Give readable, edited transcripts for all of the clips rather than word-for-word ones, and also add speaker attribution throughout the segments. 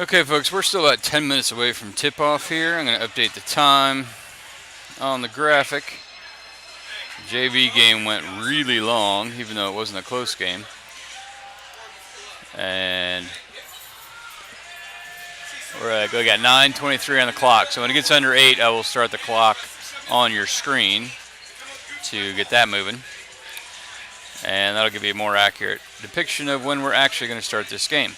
Speaker 1: Okay, folks, we're still about 10 minutes away from tip-off here. I'm going to update the time on the graphic. The JV game went really long, even though it wasn't a close game. And we got 9:23 on the clock. So when it gets under 8, I will start the clock on your screen to get that moving. And that'll give you a more accurate depiction of when we're actually going to start this game.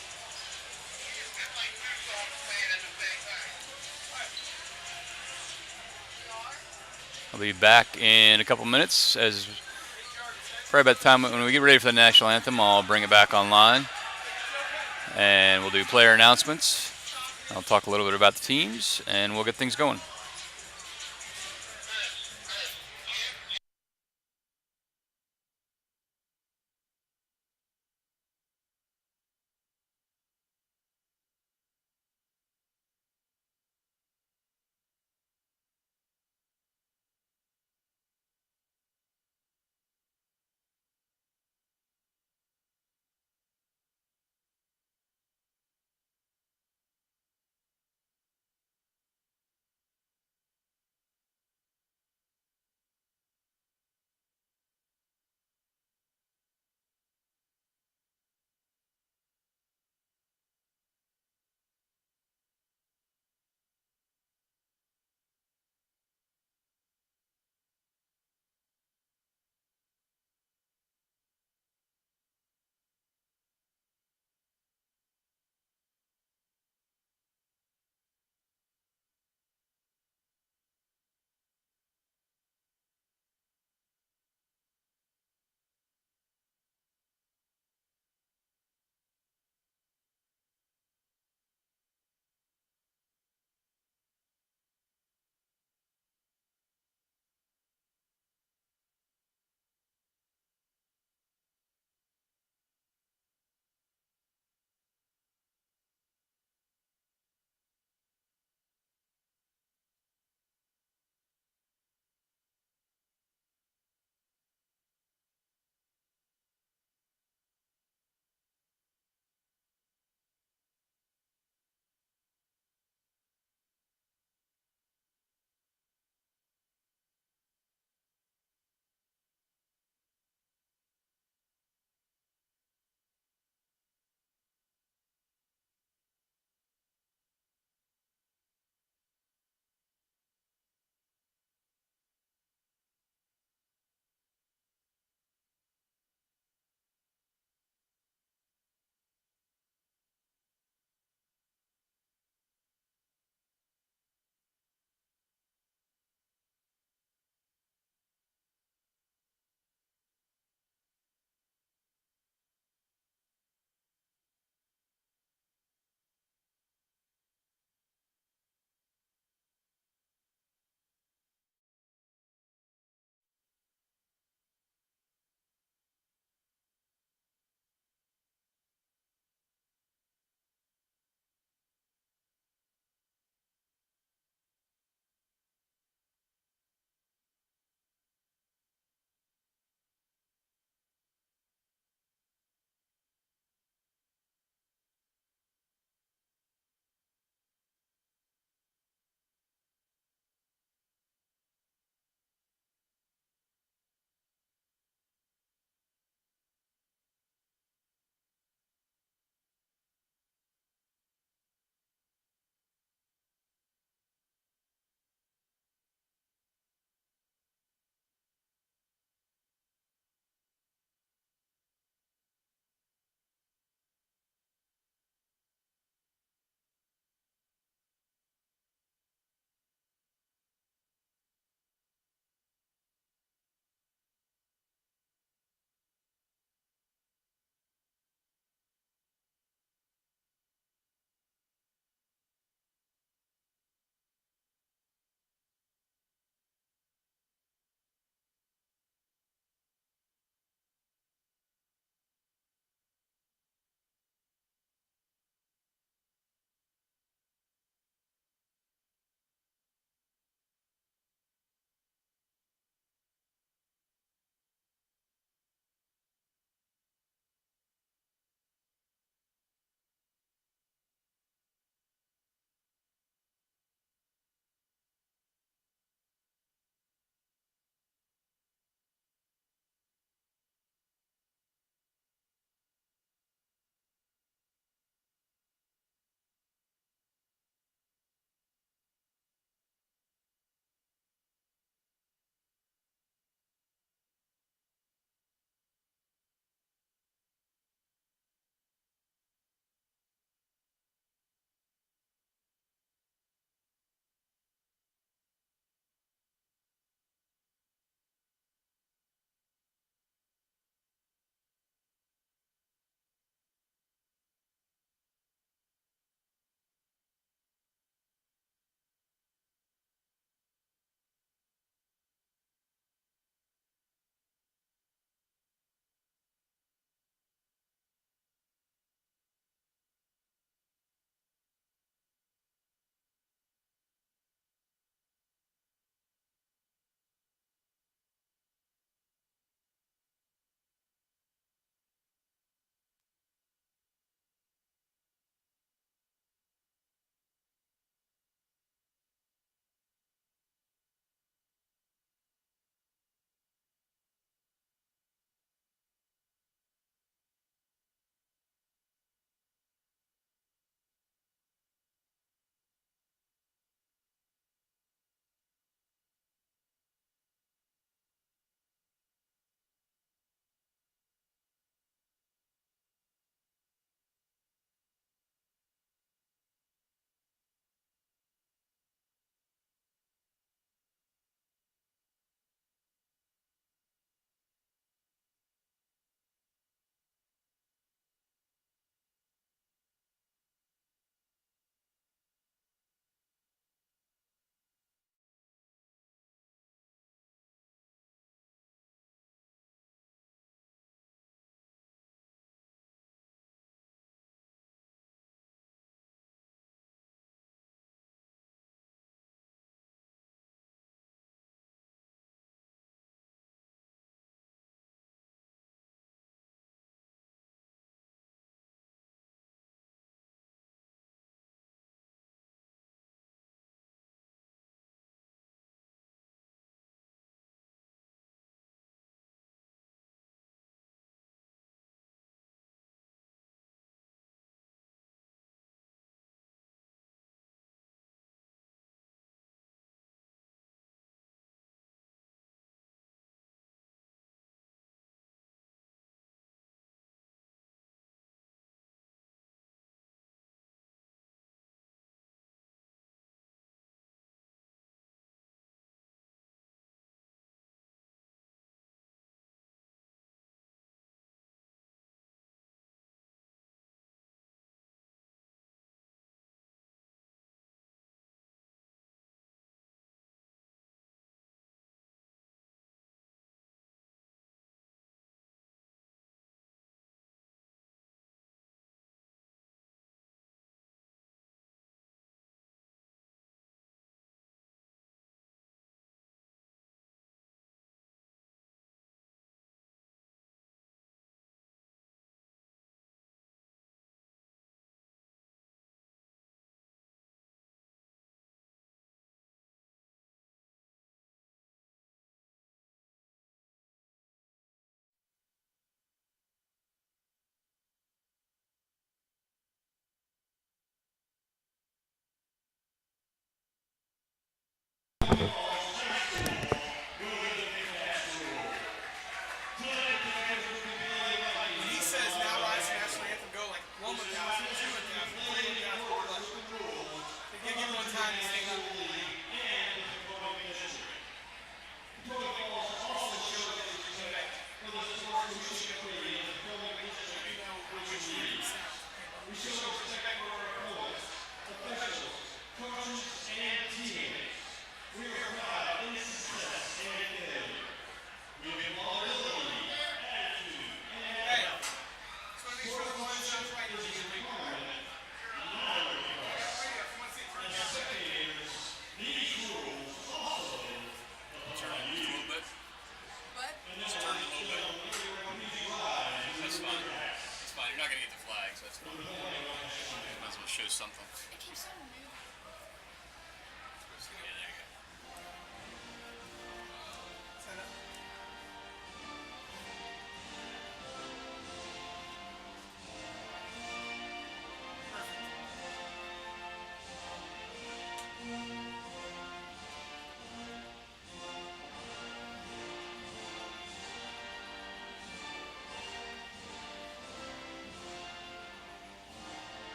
Speaker 1: I'll be back in a couple minutes. As probably by the time when we get ready for the national anthem, I'll bring it back online, and we'll do player announcements. I'll talk a little bit about the teams, and we'll get things going.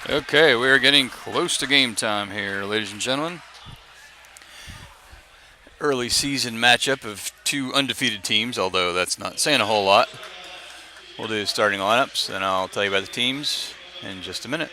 Speaker 1: Okay, we're getting close to game time here, ladies and gentlemen. Early season matchup of two undefeated teams, although that's not saying a whole lot. We'll do starting lineups, and I'll tell you about the teams in just a minute.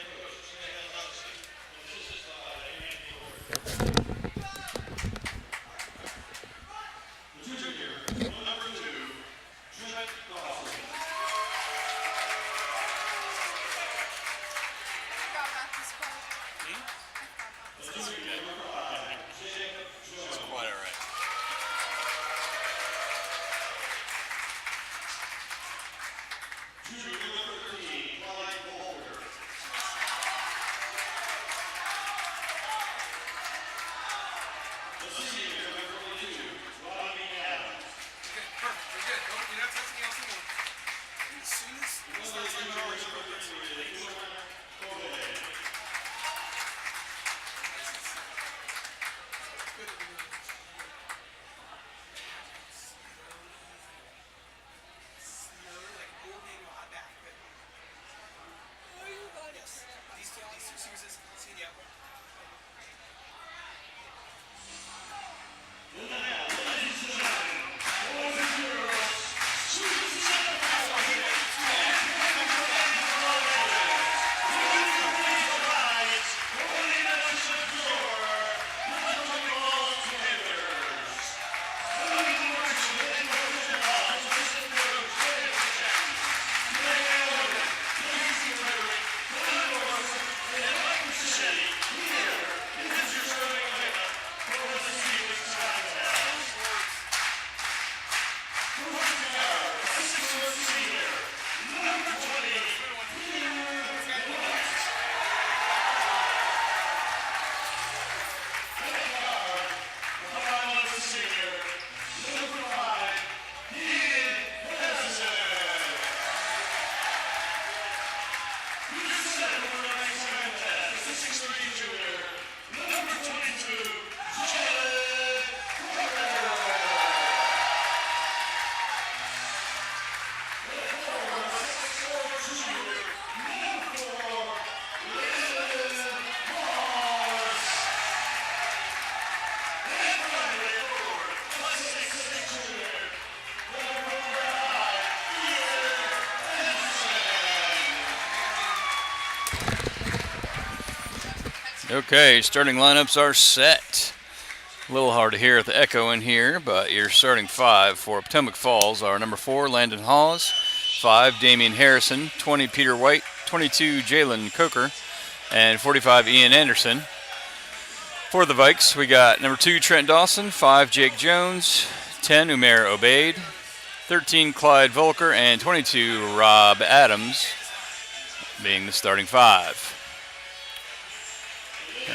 Speaker 1: Okay, starting lineups are set. A little hard to hear with the echo in here, but your starting five for Potomac Falls are number 4, Landon Hawes, 5, Damian Harrison, 20, Peter White, 22, Jalen Coker, and 45, Ian Anderson. For the Vikes, we got number 2, Trent Dawson, 5, Jake Jones, 10, Umair Obaid, 13, Clyde Volker, and 22, Rob Adams, being the starting five.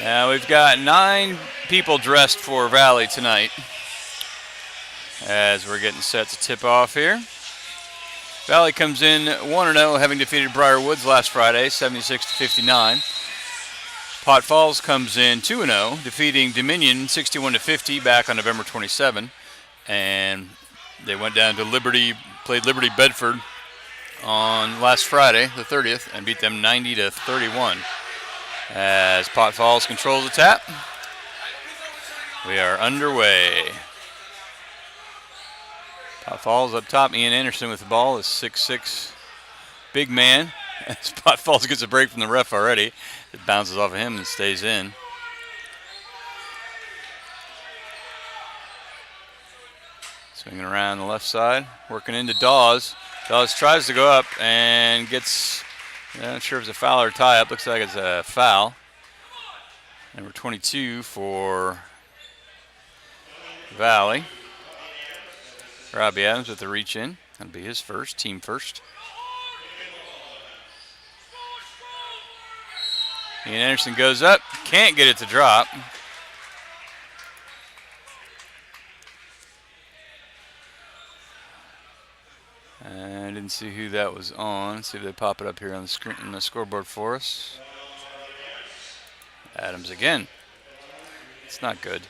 Speaker 1: Now we've got 9 people dressed for Valley tonight as we're getting set to tip off here. Valley comes in 1-0, having defeated Briar Woods last Friday, 76-59. Pot Falls comes in 2-0, defeating Dominion 61-50 back on November 27. And they went down to Liberty, played Liberty Bedford on last Friday, the 30th, and beat them 90-31. As Pot Falls controls the tap, we are underway. Pot Falls up top. Ian Anderson with the ball, is 6'6", big man. As Pot Falls gets a break from the ref already, it bounces off of him and stays in. Swinging around the left side, working into Dawes. Dawes tries to go up and gets, not sure if it's a foul or a tie-up. Looks like it's a foul. Number 22 for Valley. Robbie Adams with the reach in. That'll be his first, team first. Ian Anderson goes up, can't get it to drop. I didn't see who that was on. Let's see if they pop it up here on the screen, on the scoreboard for us. Adams again. It's not good.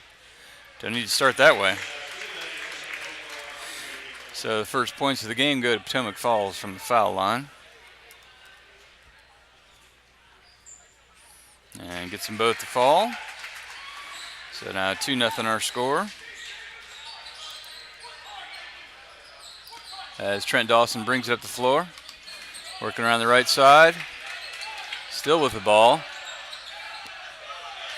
Speaker 1: Don't need to start that way. So the first points of the game go to Potomac Falls from the foul line. And gets them both to fall. So now 2-0 our score. As Trent Dawson brings it up the floor. Working around the right side. Still with the ball.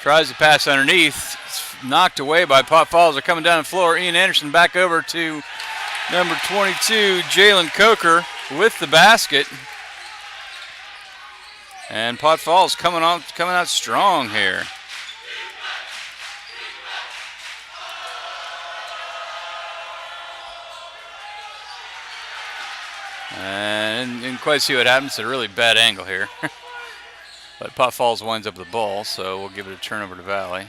Speaker 1: Tries to pass underneath. It's knocked away by Pot Falls. They're coming down the floor. Ian Anderson back over to number 22, Jalen Coker, with the basket. And Pot Falls coming out strong here. And didn't quite see what happened. It's a really bad angle here. But Pot Falls winds up the ball, so we'll give it a turnover to Valley.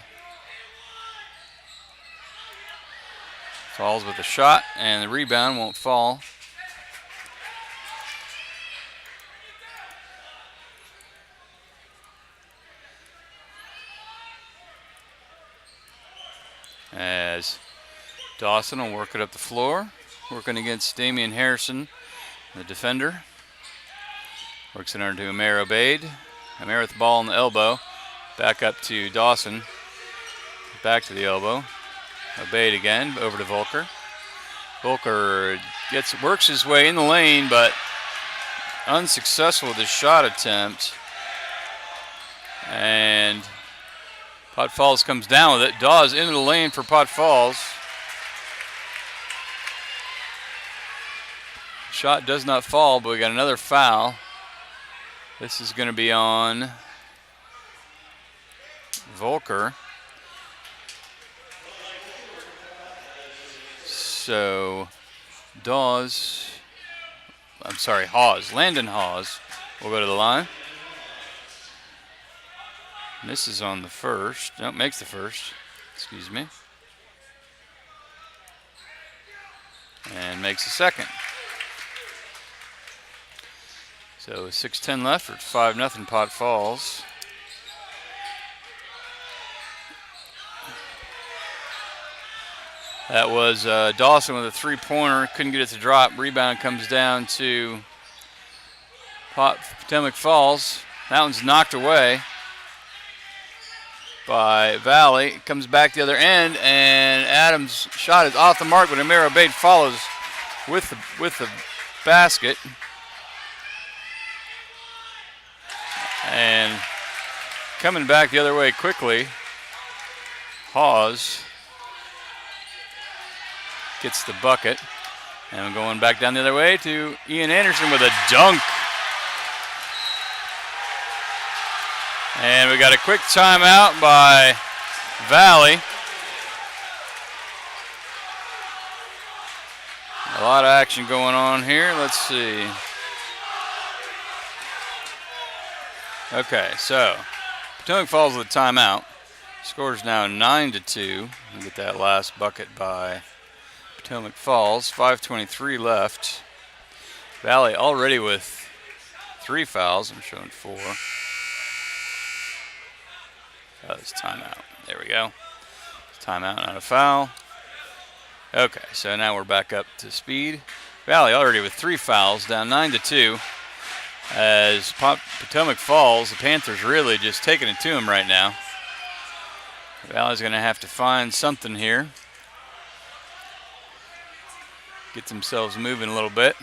Speaker 1: Falls with a shot, and the rebound won't fall. As Dawson will work it up the floor, working against Damian Harrison, the defender. Works it under to Amir Obeid. Amir with the ball on the elbow. Back up to Dawson. Back to the elbow. Obeid again, over to Volker. Volker works his way in the lane, but unsuccessful with his shot attempt. And Pot Falls comes down with it. Dawes into the lane for Pot Falls. Shot does not fall, but we got another foul. This is going to be on Volker. So Hawes. Landon Hawes will go to the line. Misses on the first. No, makes the first. Excuse me. And makes the second. So 6:10 left for 5-0 Pot Falls. That was Dawson with a three-pointer. Couldn't get it to drop. Rebound comes down to Potomac Falls. That one's knocked away by Valley. It comes back the other end, and Adams' shot is off the mark, but Amir Obeid follows with the basket. And coming back the other way quickly, Hawes gets the bucket. And we're going back down the other way to Ian Anderson with a dunk. And we got a quick timeout by Valley. A lot of action going on here. Let's see. Okay, so Potomac Falls with a timeout. Score's now 9-2. We get that last bucket by Potomac Falls. 5:23 left. Valley already with 3 fouls. I'm showing 4. That was timeout. There we go. Timeout, not a foul. Okay, so now we're back up to speed. Valley already with 3 fouls, down 9-2. As Potomac falls, the Panthers really just taking it to him right now. Valley's going to have to find something here. Get themselves moving a little bit.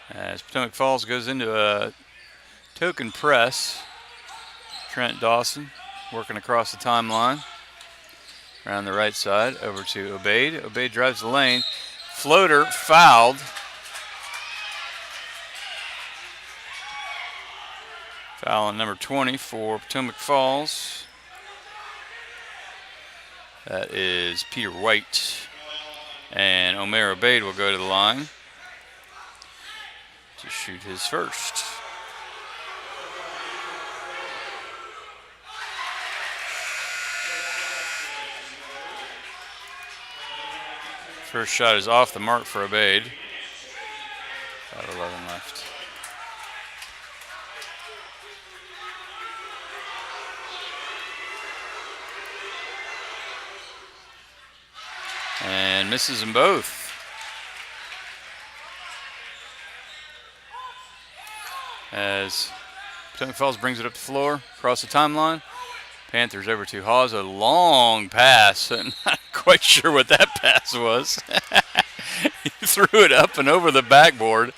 Speaker 1: As Potomac Falls goes into a token press, Trent Dawson working across the timeline. Around the right side, over to Obaid. Obaid drives the lane. Floater fouled. Foul on number 20 for Potomac Falls. That is Peter White. And Omer Obaid will go to the line to shoot his first. First shot is off the mark for Obaid. About 11 left. And misses them both. As Potomac Falls brings it up the floor, across the timeline. Panthers over to Hawes, a long pass. I'm not quite sure what that pass was. He threw it up and over the backboard.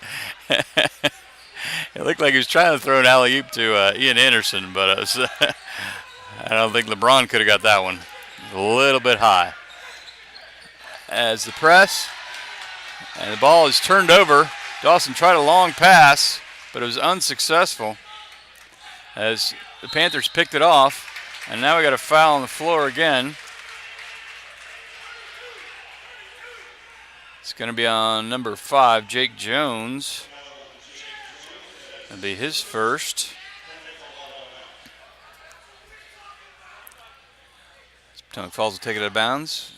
Speaker 1: It looked like he was trying to throw an alley-oop to Ian Anderson, but it was, I don't think LeBron could have got that one. A little bit high. As the press, and the ball is turned over. Dawson tried a long pass, but it was unsuccessful. As the Panthers picked it off, and now we got a foul on the floor again. It's going to be on number 5, Jake Jones. That'll be his first. Potomac Falls will take it out of bounds.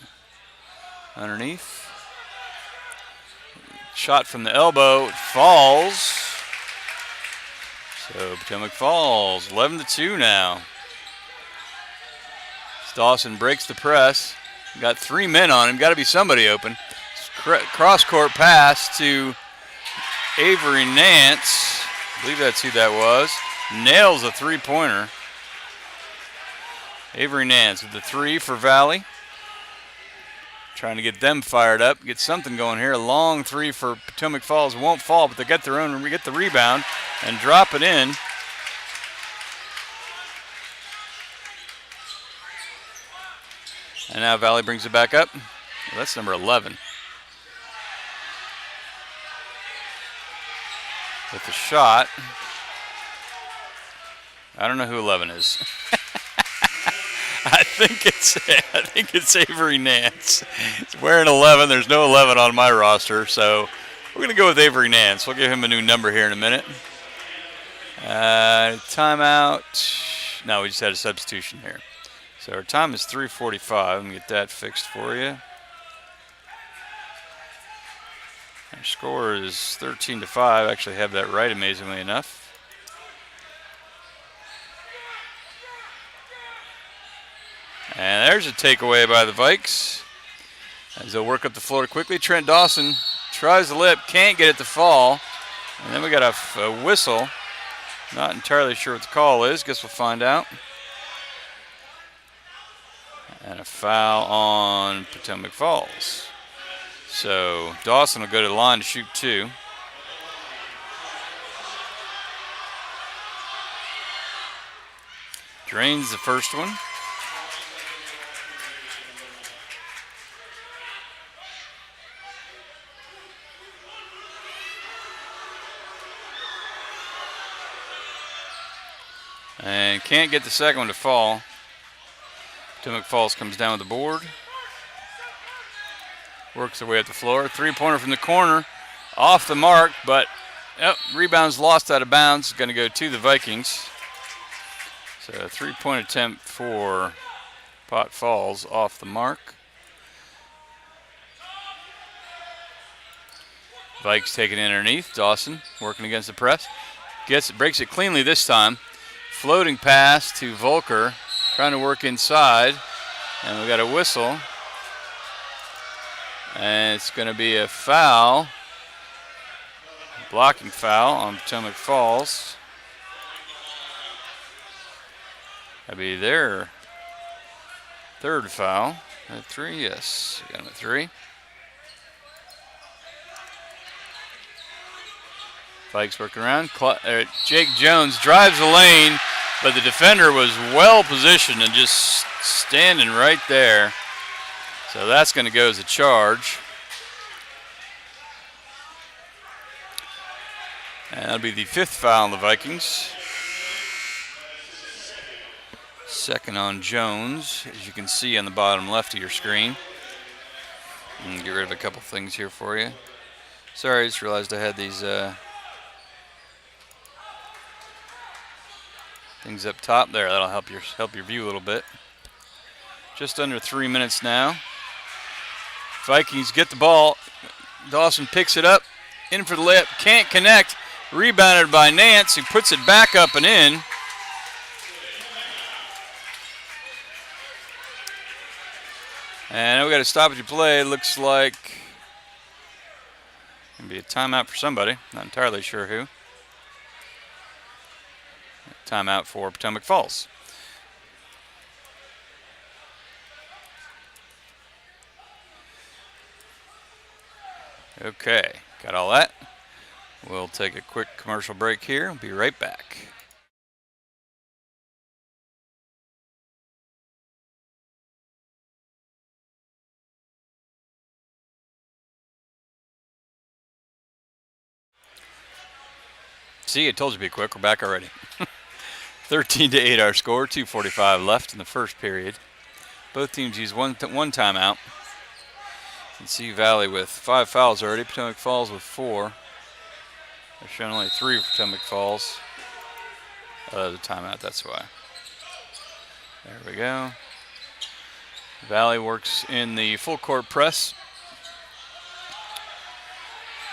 Speaker 1: Underneath. Shot from the elbow. It falls. So Potomac Falls, 11-2 now. Dawson breaks the press. Got 3 men on him. Got to be somebody open. Cross-court pass to Avery Nance. I believe that's who that was. Nails a three-pointer. Avery Nance with the 3 for Valley. Trying to get them fired up. Get something going here. A long 3 for Potomac Falls. Won't fall, but they get their own. Get the rebound and drop it in. And now Valley brings it back up. Well, that's number 11. With the shot. I don't know who 11 is. I think it's Avery Nance. He's wearing 11. There's no 11 on my roster, so we're going to go with Avery Nance. We'll give him a new number here in a minute. Timeout. No, we just had a substitution here. So our time is 3:45. Let me get that fixed for you. Our score is 13-5. I actually have that right, amazingly enough. And there's a takeaway by the Vikes as they'll work up the floor quickly. Trent Dawson tries the lip, can't get it to fall. And then we got a whistle. Not entirely sure what the call is. Guess we'll find out. And a foul on Potomac Falls. So Dawson will go to the line to shoot 2. Drains the first one. And can't get the second one to fall. Potomac Falls comes down with the board. Works their way up the floor. 3-pointer from the corner. Off the mark, but rebound's lost out of bounds. Going to go to the Vikings. So a 3-point attempt for Pot Falls off the mark. Vikes taking it underneath. Dawson working against the press. Breaks it cleanly this time. Floating pass to Volker. Trying to work inside. And we got a whistle. And it's going to be a foul. Blocking foul on Potomac Falls. That'd be their third foul. At 3, yes. Got him at 3. Vikes working around. Jake Jones drives the lane, but the defender was well positioned and just standing right there. So that's going to go as a charge. And that'll be the 5th foul on the Vikings. Second on Jones, as you can see on the bottom left of your screen. And get rid of a couple things here for you. Sorry, I just realized I had these things up top there. That'll help your view a little bit. Just under 3 minutes now. Vikings get the ball. Dawson picks it up. In for the layup. Can't connect. Rebounded by Nance, who puts it back up and in. And we got a stoppage of play. Looks like going to be a timeout for somebody. Not entirely sure who. Timeout for Potomac Falls. Okay, got all that. We'll take a quick commercial break here. We'll be right back. See, I told you to be quick. We're back already. 13-8 our score. 2:45 left in the first period. Both teams use one timeout. You can see Valley with 5 fouls already. Potomac Falls with 4. They're showing only 3 for Potomac Falls. The timeout, that's why. There we go. Valley works in the full court press.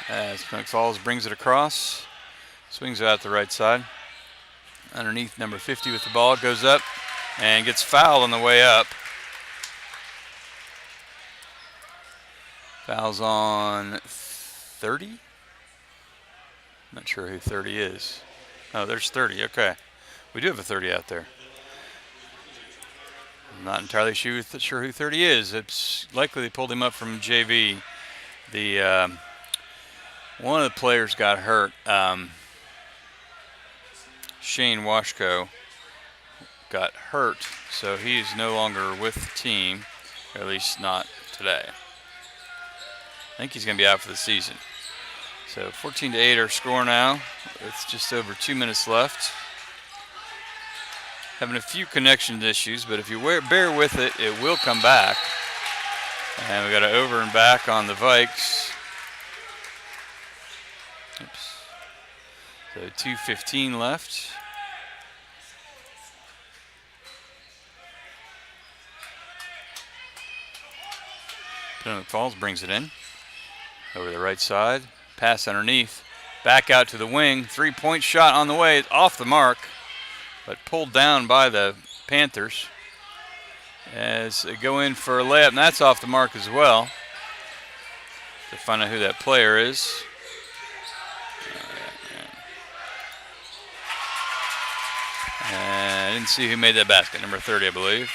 Speaker 1: As Potomac Falls brings it across. Swings it out the right side. Underneath number 50 with the ball. Goes up and gets fouled on the way up. Fouls on 30? Not sure who 30 is. Oh, there's 30. Okay. We do have a 30 out there. I'm not entirely sure who 30 is. It's likely they pulled him up from JV. One of the players got hurt. Shane Washko got hurt, so he's no longer with the team, or at least not today. I think he's going to be out for the season. So 14-8 our score now. It's just over 2 minutes left. Having a few connection issues, but if you bear with it, it will come back. And we got an over and back on the Vikes. Oops. So 2:15 left. Potomac Falls brings it in. Over the right side. Pass underneath. Back out to the wing. 3-point shot on the way. It's off the mark, but pulled down by the Panthers. As they go in for a layup, and that's off the mark as well. To find out who that player is. And I didn't see who made that basket. Number 30, I believe.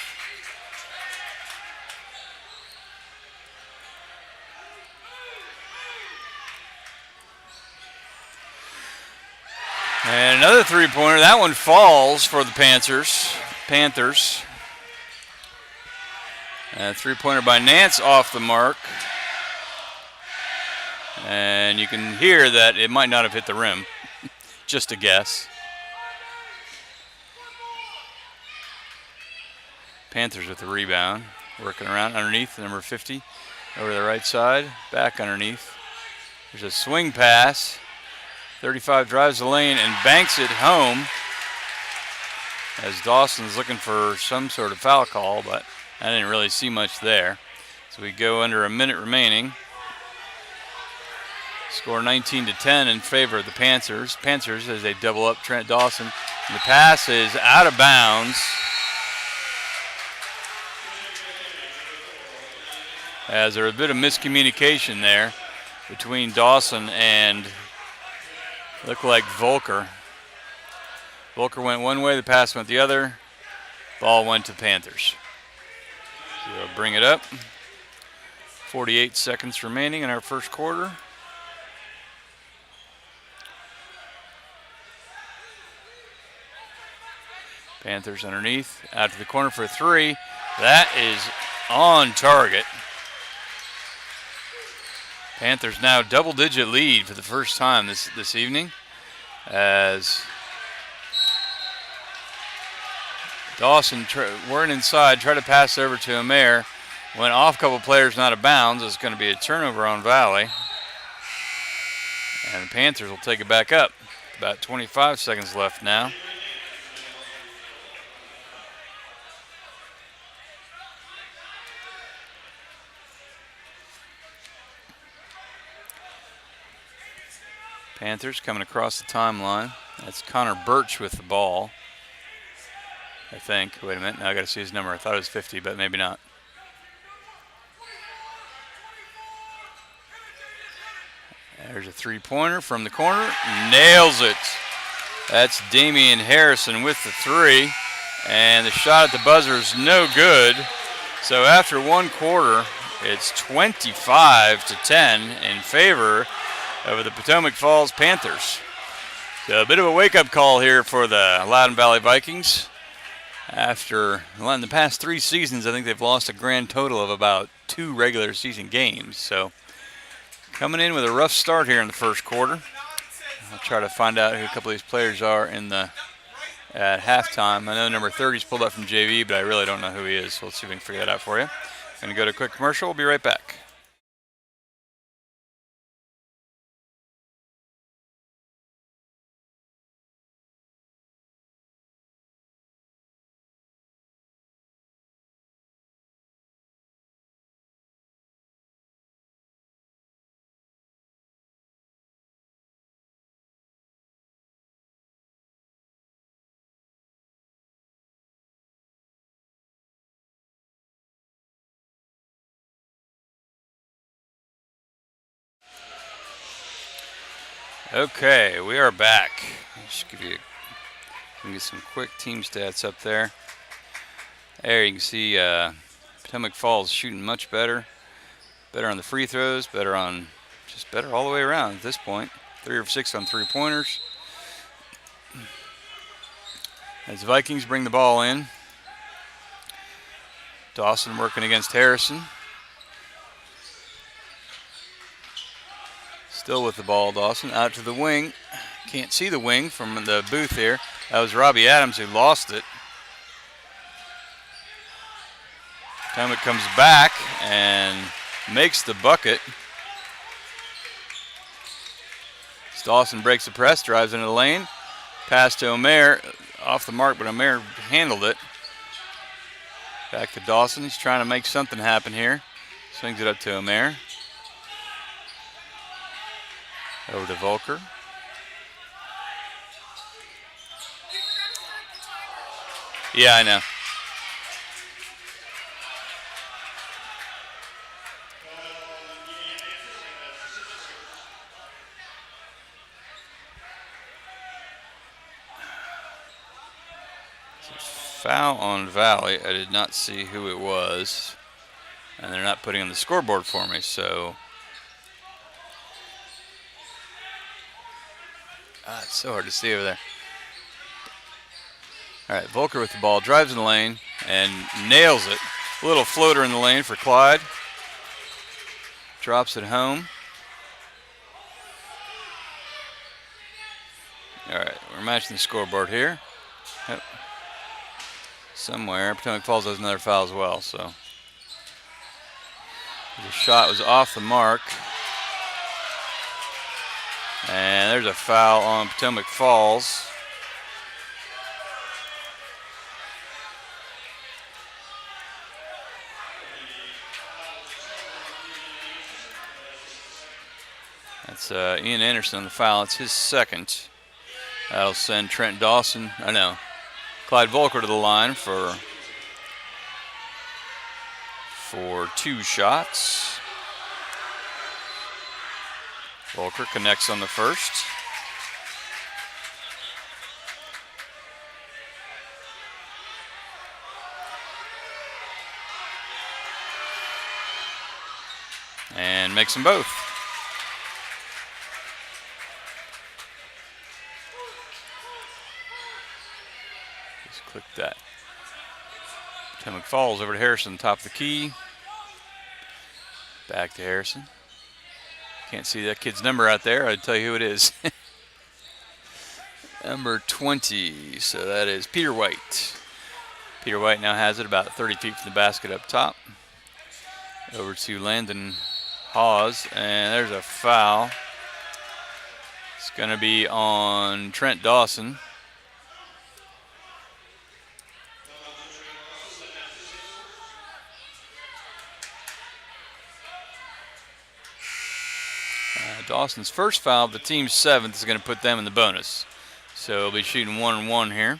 Speaker 1: And another three-pointer. That one falls for the Panthers. And three-pointer by Nance off the mark. And you can hear that it might not have hit the rim. Just a guess. Panthers with the rebound. Working around underneath, number 50. Over the right side. Back underneath. There's a swing pass. 35 drives the lane and banks it home. As Dawson's looking for some sort of foul call, but I didn't really see much there. So we go under a minute remaining. Score 19-10 in favor of the Panthers. Panthers as they double up Trent Dawson. And the pass is out of bounds. as there was a bit of miscommunication there between Dawson and looked like Volker. Volker went one way, the pass went the other. Ball went to the Panthers. So they'll bring it up. 48 seconds remaining in our first quarter. Panthers underneath, out to the corner for 3. That is on target. Panthers now double-digit lead for the first time this evening, as Dawson weren't inside, tried to pass over to Amer, went off a couple players, not out of bounds. It's going to be a turnover on Valley, and the Panthers will take it back up. About 25 seconds left now. Panthers coming across the timeline. That's Connor Birch with the ball, I think. Wait a minute, now I got to see his number. I thought it was 50, but maybe not. There's a three-pointer from the corner. Nails it. That's Damian Harrison with the 3. And the shot at the buzzer is no good. So after one quarter, it's 25-10 in favor of the Potomac Falls Panthers. So a bit of a wake-up call here for the Loudoun Valley Vikings. After, well, in the past 3 seasons, I think they've lost a grand total of about 2 regular season games. So coming in with a rough start here in the first quarter. I'll try to find out who a couple of these players are at halftime. I know number 30's pulled up from JV, but I really don't know who he is. So let's see if we can figure that out for you. Going to go to a quick commercial. We'll be right back. Okay, we are back. Just give you get some quick team stats up there. There you can see Potomac Falls shooting much better. Better on the free throws, better all the way around at this point. 3 of 6 on 3-pointers. As the Vikings bring the ball in. Dawson working against Harrison. Still with the ball, Dawson. Out to the wing. Can't see the wing from the booth here. That was Robbie Adams who lost it. Potomac comes back and makes the bucket. Dawson breaks the press, drives into the lane. Pass to Omer. Off the mark, but Omer handled it. Back to Dawson. He's trying to make something happen here. Swings it up to Omer. Over to Volker. Yeah, I know. Foul on Valley. I did not see who it was. And they're not putting on the scoreboard for me, so. It's so hard to see over there. All right, Volker with the ball, drives in the lane and nails it. A little floater in the lane for Clyde. Drops it home. All right, we're matching the scoreboard here. Yep. Somewhere, Potomac Falls has another foul as well, so. The shot was off the mark. And there's a foul on Potomac Falls. That's Ian Anderson on the foul. It's his second. That'll send Trent Dawson, Clyde Volker to the line for for 2 shots. Volker connects on the first. And makes them both. Just click that. Potomac Falls over to Harrison, top of the key. Back to Harrison. Can't see that kid's number out there. I'd tell you who it is. Number 20. So that is Peter White. Peter White now has it about 30 feet from the basket up top. Over to Landon Hawes, and there's a foul. It's going to be on Trent Dawson. Dawson's first foul of the team's 7th is going to put them in the bonus. So he'll be shooting 1-1 here.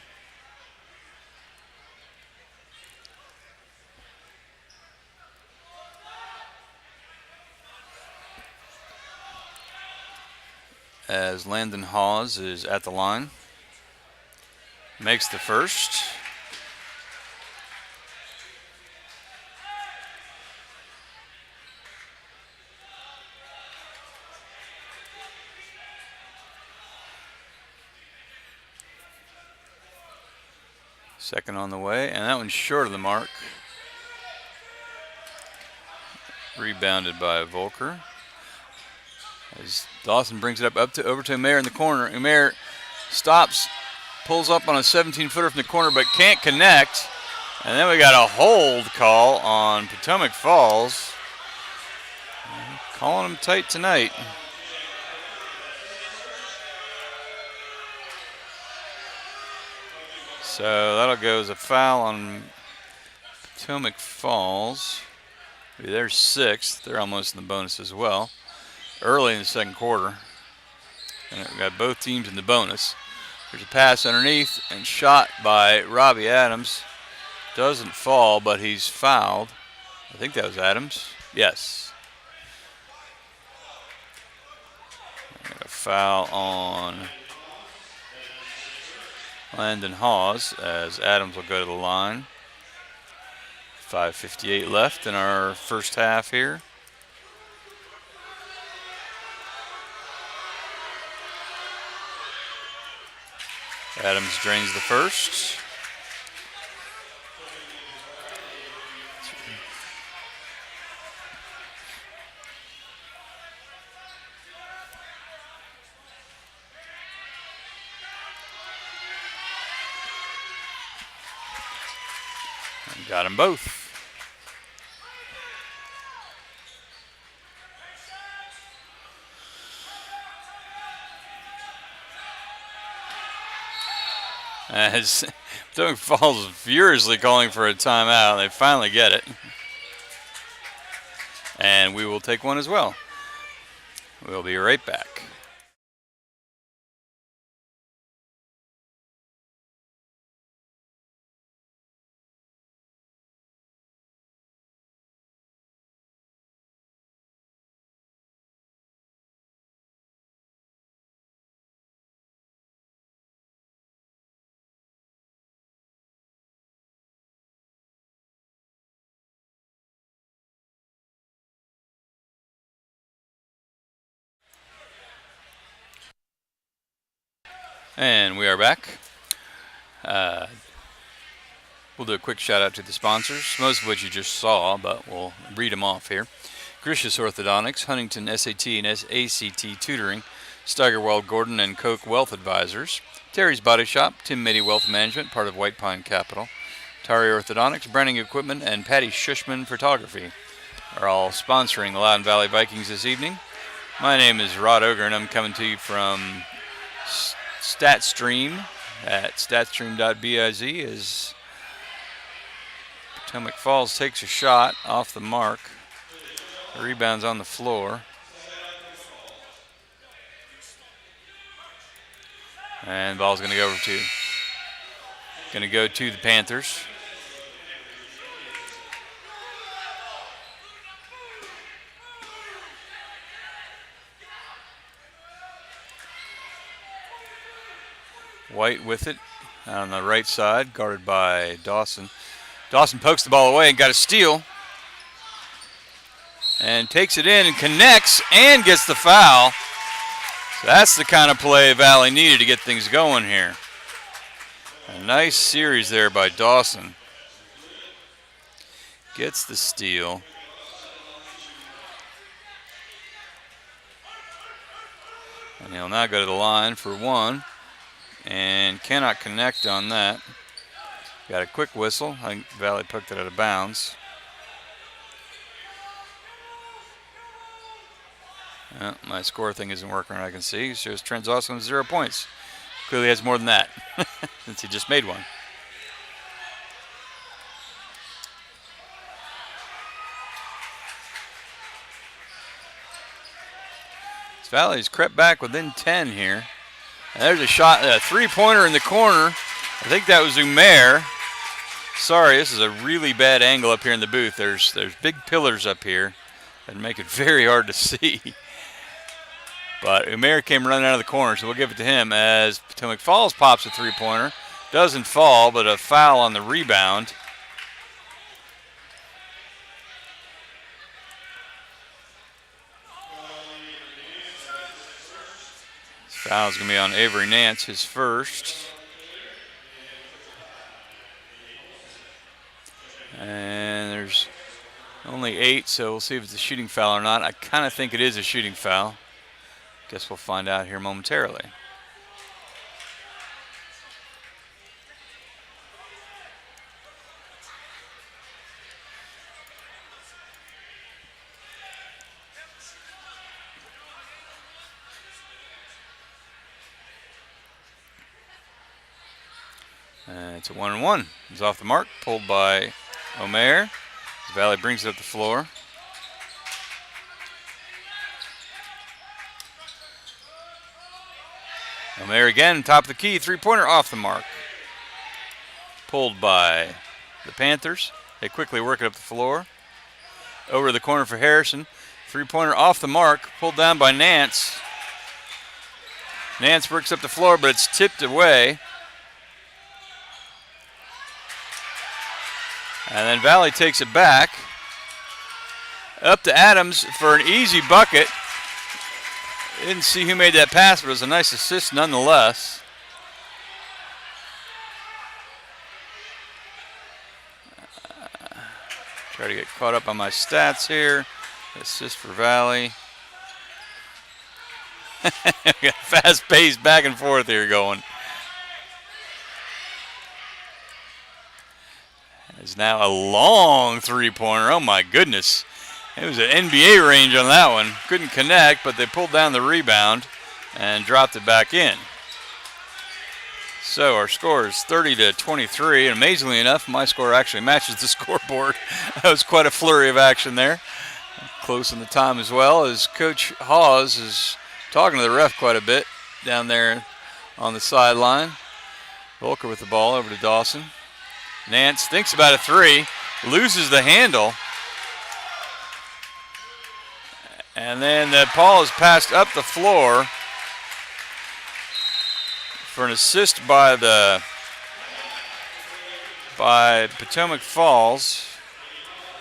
Speaker 1: As Landon Hawes is at the line. Makes the first. Second on the way, and that one's short of the mark. Rebounded by Volker. As Dawson brings it up to over to Umair in the corner. Umair stops, pulls up on a 17-footer from the corner, but can't connect. And then we got a hold call on Potomac Falls. Calling them tight tonight. So that'll go as a foul on Potomac Falls. They're 6th. They're almost in the bonus as well. Early in the second quarter. And we got both teams in the bonus. There's a pass underneath and shot by Robbie Adams. Doesn't fall, but he's fouled. I think that was Adams. Yes. Got a foul on Landon Hawes as Adams will go to the line. 5:58 left in our first half here. Adams drains the first. And got them both. As Potomac Falls is furiously calling for a timeout, they finally get it. And we will take one as well. We'll be right back. And we are back. We'll do a quick shout out to the sponsors, most of which you just saw, but we'll read them off here. Gricius Orthodontics, Huntington SAT and ACT Tutoring, Steigerwald Gordon and Koch Wealth Advisors, Terry's Body Shop, Tim Mitty Wealth Management, part of White Pine Capital, Tari Orthodontics, Branding Equipment, and Patty Schushman Photography are all sponsoring the Loudoun Valley Vikings this evening. My name is Rod Ogre, and I'm coming to you from StatStream at statstream.biz as Potomac Falls takes a shot off the mark. The rebound's on the floor. And the ball's going to go to the Panthers. White with it on the right side, guarded by Dawson. Dawson pokes the ball away and got a steal. And takes it in and connects and gets the foul. So that's the kind of play Valley needed to get things going here. A nice series there by Dawson. Gets the steal. And he'll now go to the line for one. And cannot connect on that. Got a quick whistle. I think Valley poked it out of bounds. My score thing isn't working, I can see. It shows Trent Dawson with 0 points. Clearly has more than that since he just made one. This Valley's crept back within 10 here. And there's a shot, a three-pointer in the corner. I think that was Umair. Sorry, this is a really bad angle up here in the booth. There's big pillars up here that make it very hard to see. But Umair came running out of the corner, so we'll give it to him as Potomac Falls pops a three-pointer. Doesn't fall, but a foul on the rebound. This foul is going to be on Avery Nance, his first. And there's only 8, so we'll see if it's a shooting foul or not. I kind of think it is a shooting foul. Guess we'll find out here momentarily. It's a 1-1. It's off the mark, pulled by Umair. Valley brings it up the floor. Umair again, top of the key, three-pointer off the mark. Pulled by the Panthers. They quickly work it up the floor. Over to the corner for Harrison. Three-pointer off the mark, pulled down by Nance. Nance works up the floor, but it's tipped away. And then Valley takes it back. Up to Adams for an easy bucket. Didn't see who made that pass, but it was a nice assist nonetheless. Try to get caught up on my stats here. Assist for Valley. We got fast-paced back and forth here going. It's now a long three-pointer. Oh, my goodness. It was an NBA range on that one. Couldn't connect, but they pulled down the rebound and dropped it back in. So our score is 30-23, and amazingly enough, my score actually matches the scoreboard. That was quite a flurry of action there. Close in the time as well, as Coach Hawes is talking to the ref quite a bit down there on the sideline. Volker with the ball over to Dawson. Nance thinks about a three, loses the handle. And then the ball is passed up the floor for an assist by Potomac Falls.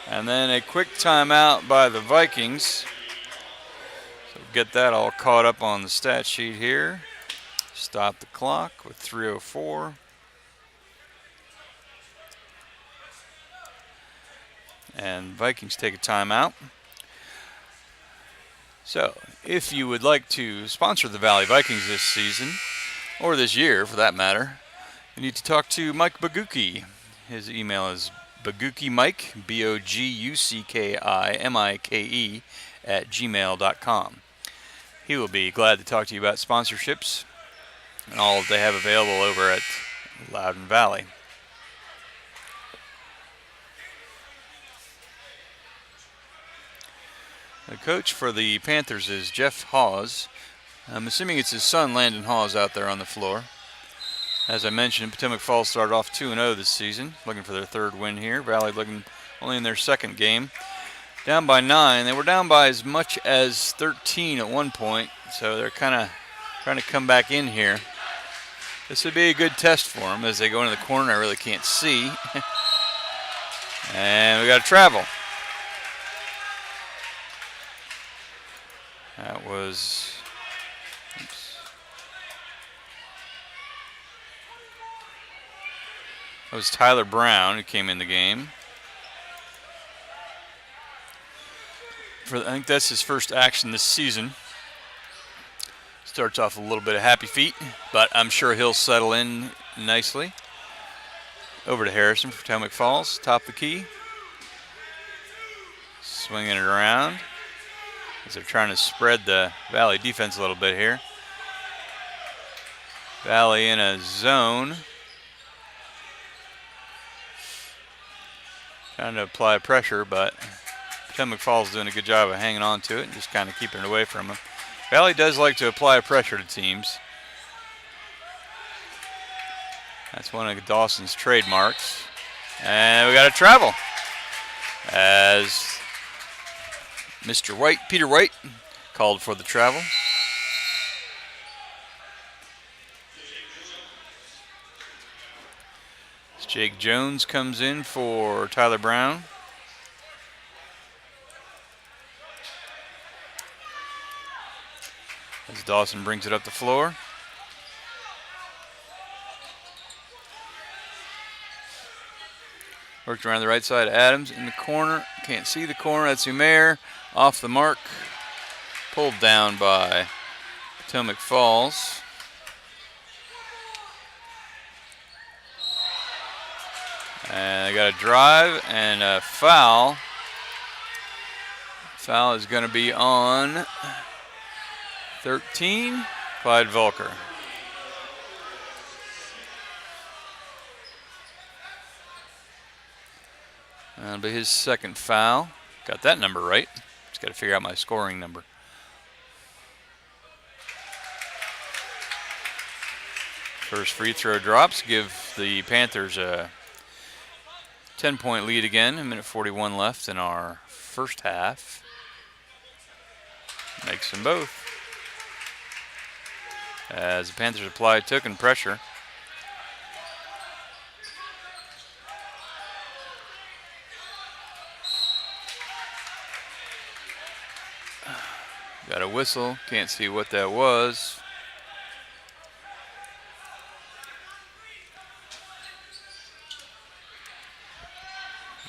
Speaker 1: And then a quick timeout by the Vikings. So get that all caught up on the stat sheet here. Stop the clock with 3:04. And Vikings take a timeout. So, if you would like to sponsor the Valley Vikings this season, or this year for that matter, you need to talk to Mike Bogucki. His email is boguckimike, BOGUCKIMIKE, @gmail.com. He will be glad to talk to you about sponsorships and all that they have available over at Loudoun Valley. The coach for the Panthers is Jeff Hawes. I'm assuming it's his son, Landon Hawes, out there on the floor. As I mentioned, Potomac Falls started off 2-0 this season, looking for their third win here. Valley looking only in their second game. Down by 9. They were down by as much as 13 at one point, so they're kind of trying to come back in here. This would be a good test for them as they go into the corner. I really can't see. And we got to travel. That was, oops. That was Tyler Brown who came in the game. I think that's his first action this season. Starts off a little bit of happy feet, but I'm sure he'll settle in nicely. Over to Harrison for Potomac Falls, top of the key. Swinging it around as they're trying to spread the Valley defense a little bit here. Valley in a zone. Trying to apply pressure, but Potomac Falls is doing a good job of hanging on to it and just kind of keeping it away from them. Valley does like to apply pressure to teams. That's one of Dawson's trademarks. And we got to travel as Mr. White, Peter White, called for the travel. Jake Jones comes in for Tyler Brown. As Dawson brings it up the floor. Worked around the right side. Adams in the corner. Can't see the corner. That's Umair. Off the mark. Pulled down by Potomac Falls. And they got a drive and a foul. Foul is going to be on 13, Clyde Volker. That'll be his second foul. Got that number right. Just got to figure out my scoring number. First free throw drops, give the Panthers a 10-point lead again. A minute 41 left in our first half. Makes them both. As the Panthers apply token pressure. Got a whistle. Can't see what that was.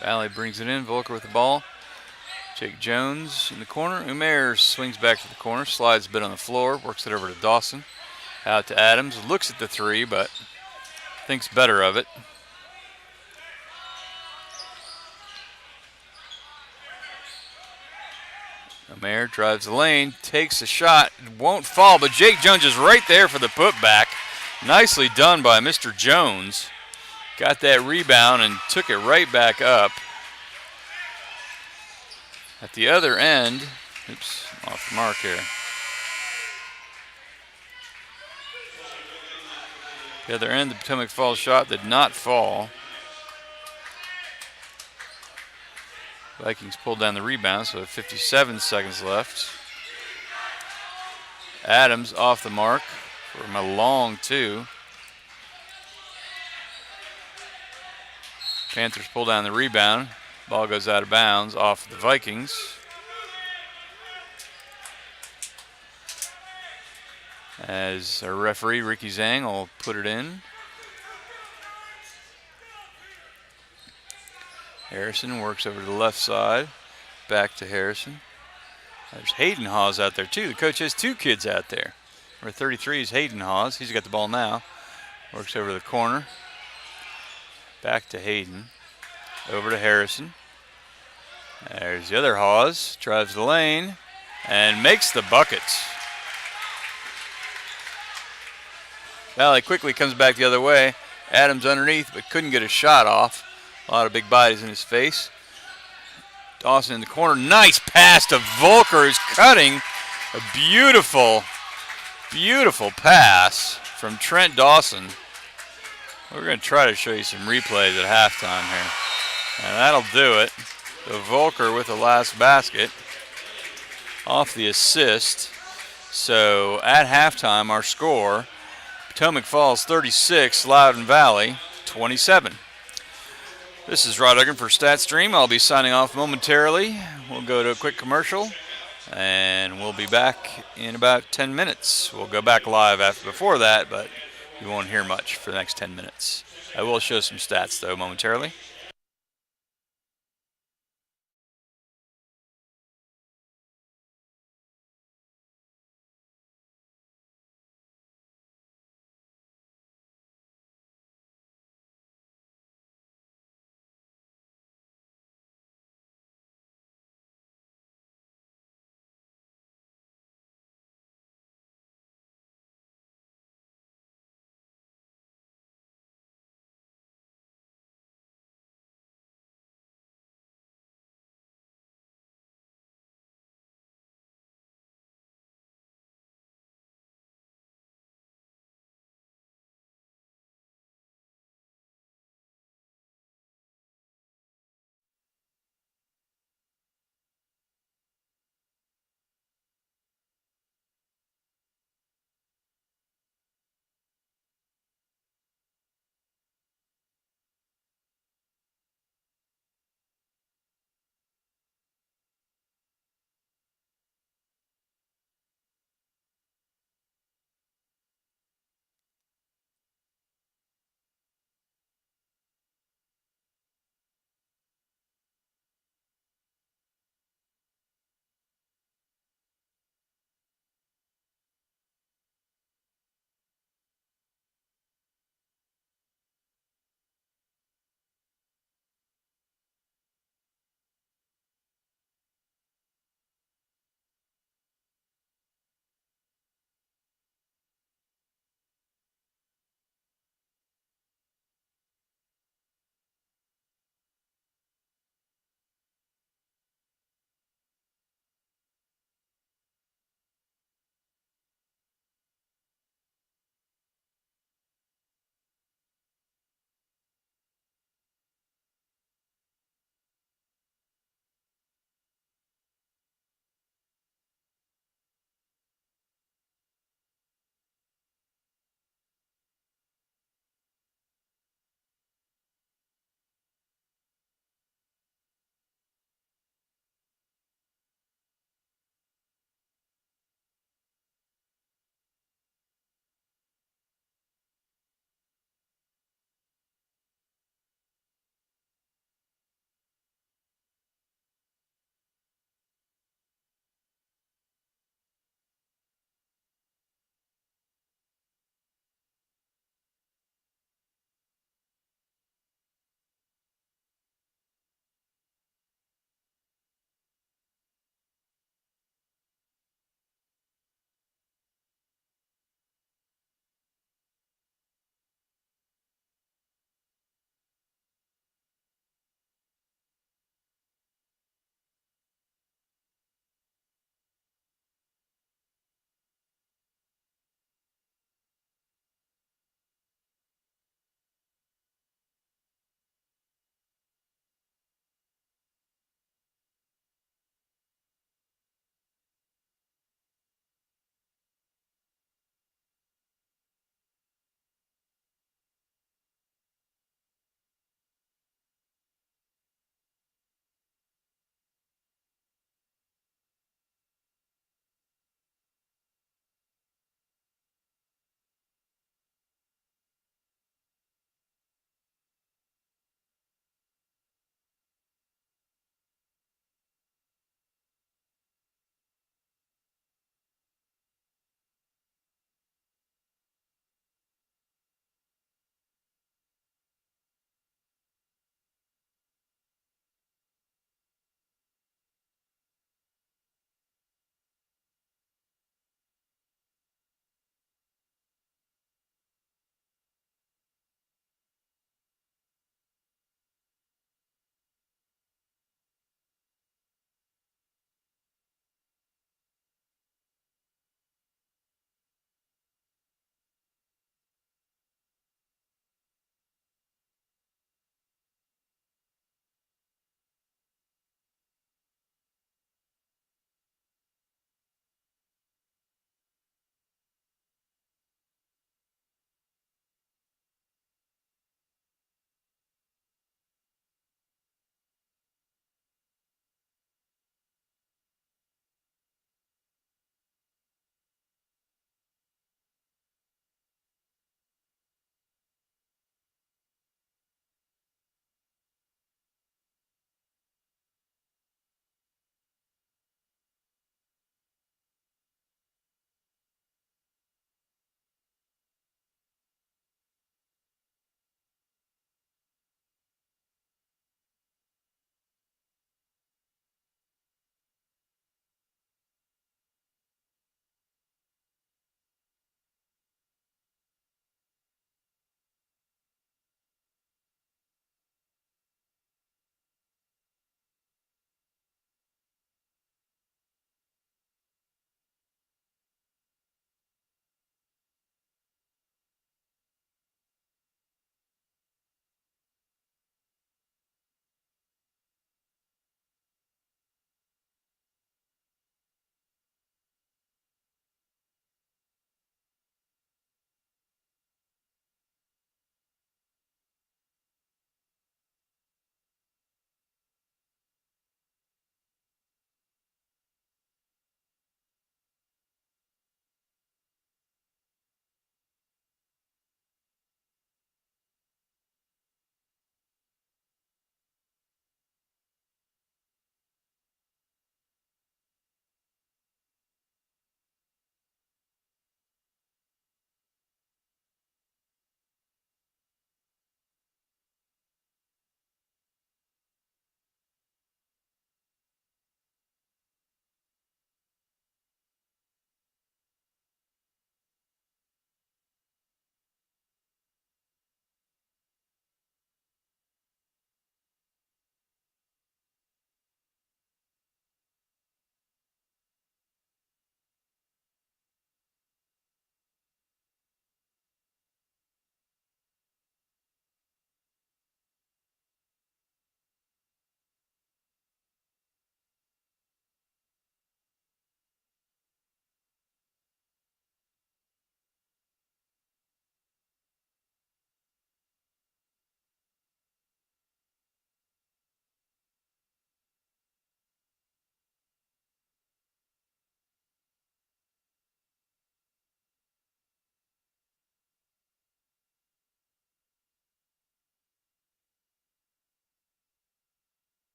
Speaker 1: Valley brings it in. Volker with the ball. Jake Jones in the corner. Umair swings back to the corner. Slides a bit on the floor. Works it over to Dawson. Out to Adams. Looks at the three, but thinks better of it. Umair drives the lane. Takes a shot. Won't fall, but Jake Jones is right there for the putback. Nicely done by Mr. Jones. Got that rebound and took it right back up. At the other end, oops, off the mark here. The other end, the Potomac Falls shot did not fall. Vikings pulled down the rebound, so 57 seconds left. Adams off the mark from a long two. Panthers pull down the rebound. Ball goes out of bounds off the Vikings. As our referee, Ricky Zhang, will put it in. Harrison works over to the left side. Back to Harrison. There's Hayden Hawes out there too. The coach has two kids out there. Number 33 is Hayden Hawes. He's got the ball now. Works over to the corner. Back to Hayden. Over to Harrison. There's the other Hawes. Drives the lane and makes the buckets. Valley quickly comes back the other way. Adams underneath, but couldn't get a shot off. A lot of big bodies in his face. Dawson in the corner. Nice pass to Volker, who's cutting. A beautiful, beautiful pass from Trent Dawson. We're going to try to show you some replays at halftime here. And that'll do it. So Volker with the last basket off the assist. So at halftime, our score, Potomac Falls 36, Loudoun Valley 27. This is Rod Duggan for StatStream. I'll be signing off momentarily. We'll go to a quick commercial, and we'll be back in about 10 minutes. We'll go back live before that, but you won't hear much for the next 10 minutes. I will show some stats, though, momentarily.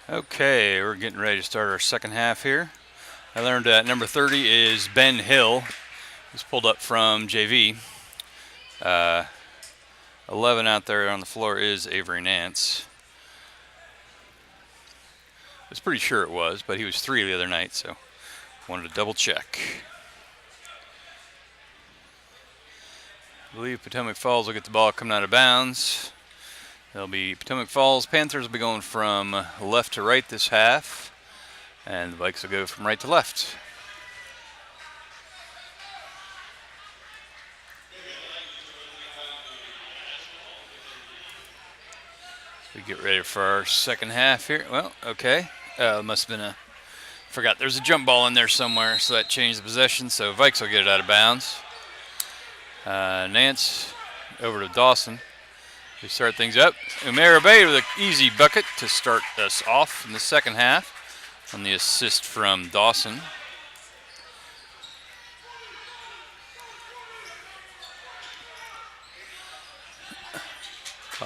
Speaker 1: Okay, we're getting ready to start our second half here. I learned that number 30 is Ben Hill. He's pulled up from JV. 11 out there on the floor is Avery Nance. I was pretty sure it was, but he was 3 the other night, so wanted to double check. I believe Potomac Falls will get the ball coming out of bounds. There'll be Potomac Falls Panthers will be going from left to right this half, and the Vikes will go from right to left. We get ready for our second half here. Well, okay. Must have been forgot there's a jump ball in there somewhere, so that changed the possession. So Vikes will get it out of bounds. Nance over to Dawson. We start things up. Umair Bay with an easy bucket to start us off in the second half on the assist from Dawson.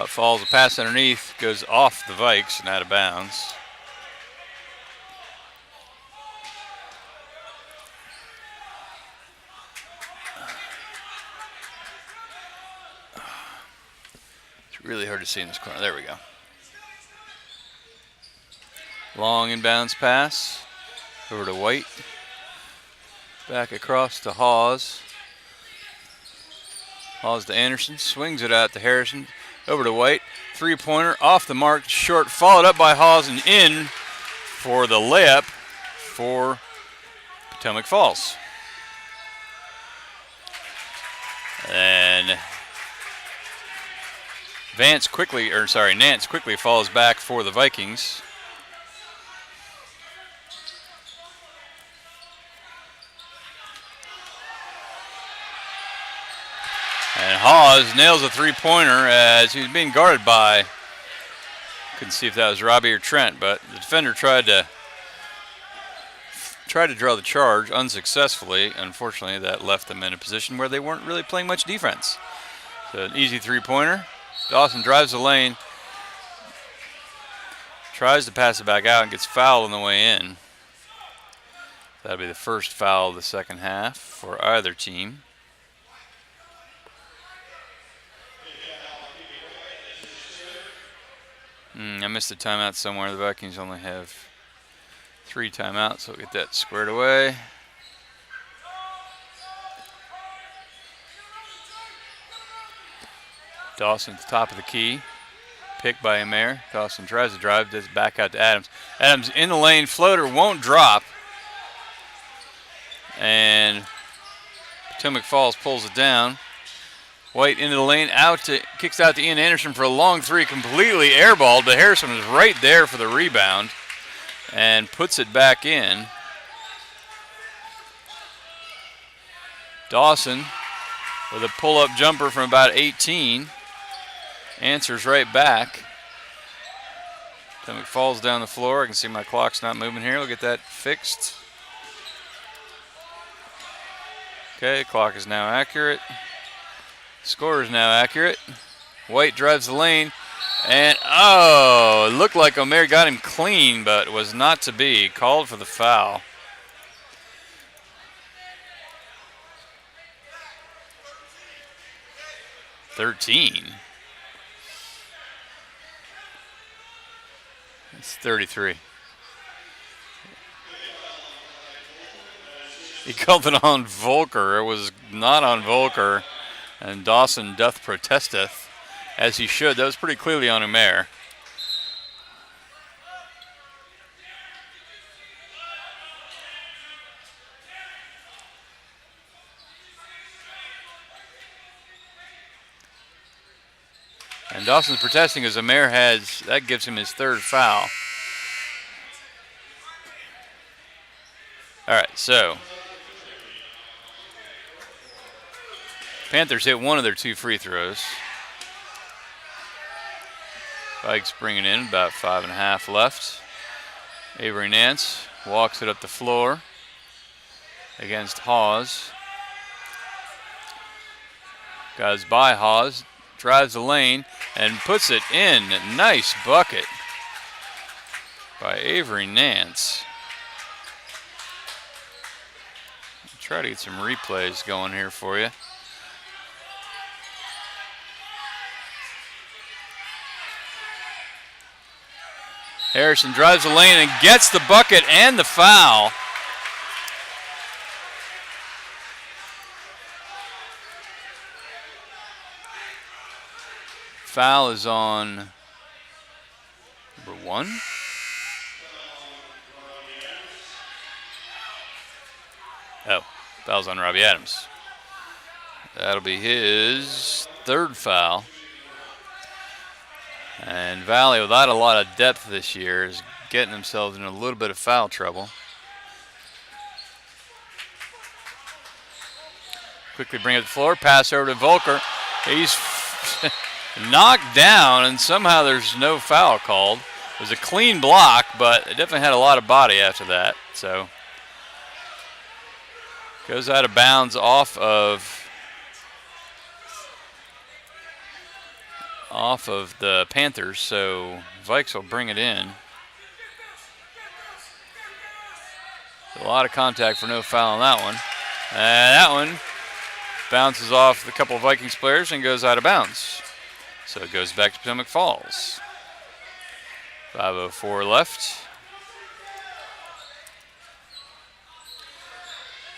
Speaker 1: Falls a pass underneath, goes off the Vikes and out of bounds. It's really hard to see in this corner. There we go. Long inbounds pass over to White. Back across to Hawes. Hawes to Anderson, swings it out to Harrison. Over to White, three-pointer off the mark, short, followed up by Hawes and in for the layup for Potomac Falls. And Nance quickly falls back for the Vikings. And Hawes nails a three-pointer as he was being guarded by, couldn't see if that was Robbie or Trent, but the defender tried to draw the charge unsuccessfully. Unfortunately, that left them in a position where they weren't really playing much defense. So an easy three-pointer. Dawson drives the lane, tries to pass it back out and gets fouled on the way in. That'll be the first foul of the second half for either team. I missed a timeout somewhere. The Vikings only have 3 timeouts, so we'll get that squared away. Dawson at the top of the key. Picked by Umair. Dawson tries to drive, does back out to Adams. Adams in the lane, floater won't drop. And Potomac Falls pulls it down. White into the lane, kicks out to Ian Anderson for a long three, completely airballed, but Harrison was right there for the rebound and puts it back in. Dawson with a pull-up jumper from about 18, answers right back. Potomac falls down the floor. I can see my clock's not moving here. We'll get that fixed. Okay, clock is now accurate. Score is now accurate. White drives the lane, and it looked like Umair got him clean, but was not to be. Called for the foul. $13. It's 33. He called it on Volker. It was not on Volker. And Dawson doth protesteth, as he should. That was pretty clearly on Umair. And Dawson's protesting as Umair that gives him his third foul. All right, so Panthers hit one of their 2 free throws. Vikes bringing in about 5.5 left. Avery Nance walks it up the floor against Hawes. Goes by Hawes, drives the lane, and puts it in. Nice bucket. by Avery Nance. I'll try to get some replays going here for you. Harrison drives the lane and gets the bucket and the foul. Foul is on number 1. Oh, foul's on Robbie Adams. That'll be his 3rd foul. And Valley, without a lot of depth this year, is getting themselves in a little bit of foul trouble. Quickly bring it to the floor, pass over to Volker. He's knocked down, and somehow there's no foul called. It was a clean block, but it definitely had a lot of body after that. So goes out of bounds off of the Panthers, so Vikes will bring it in. A lot of contact for no foul on that one. And that one bounces off a couple of Vikings players and goes out of bounds. So it goes back to Potomac Falls. 5:04 left.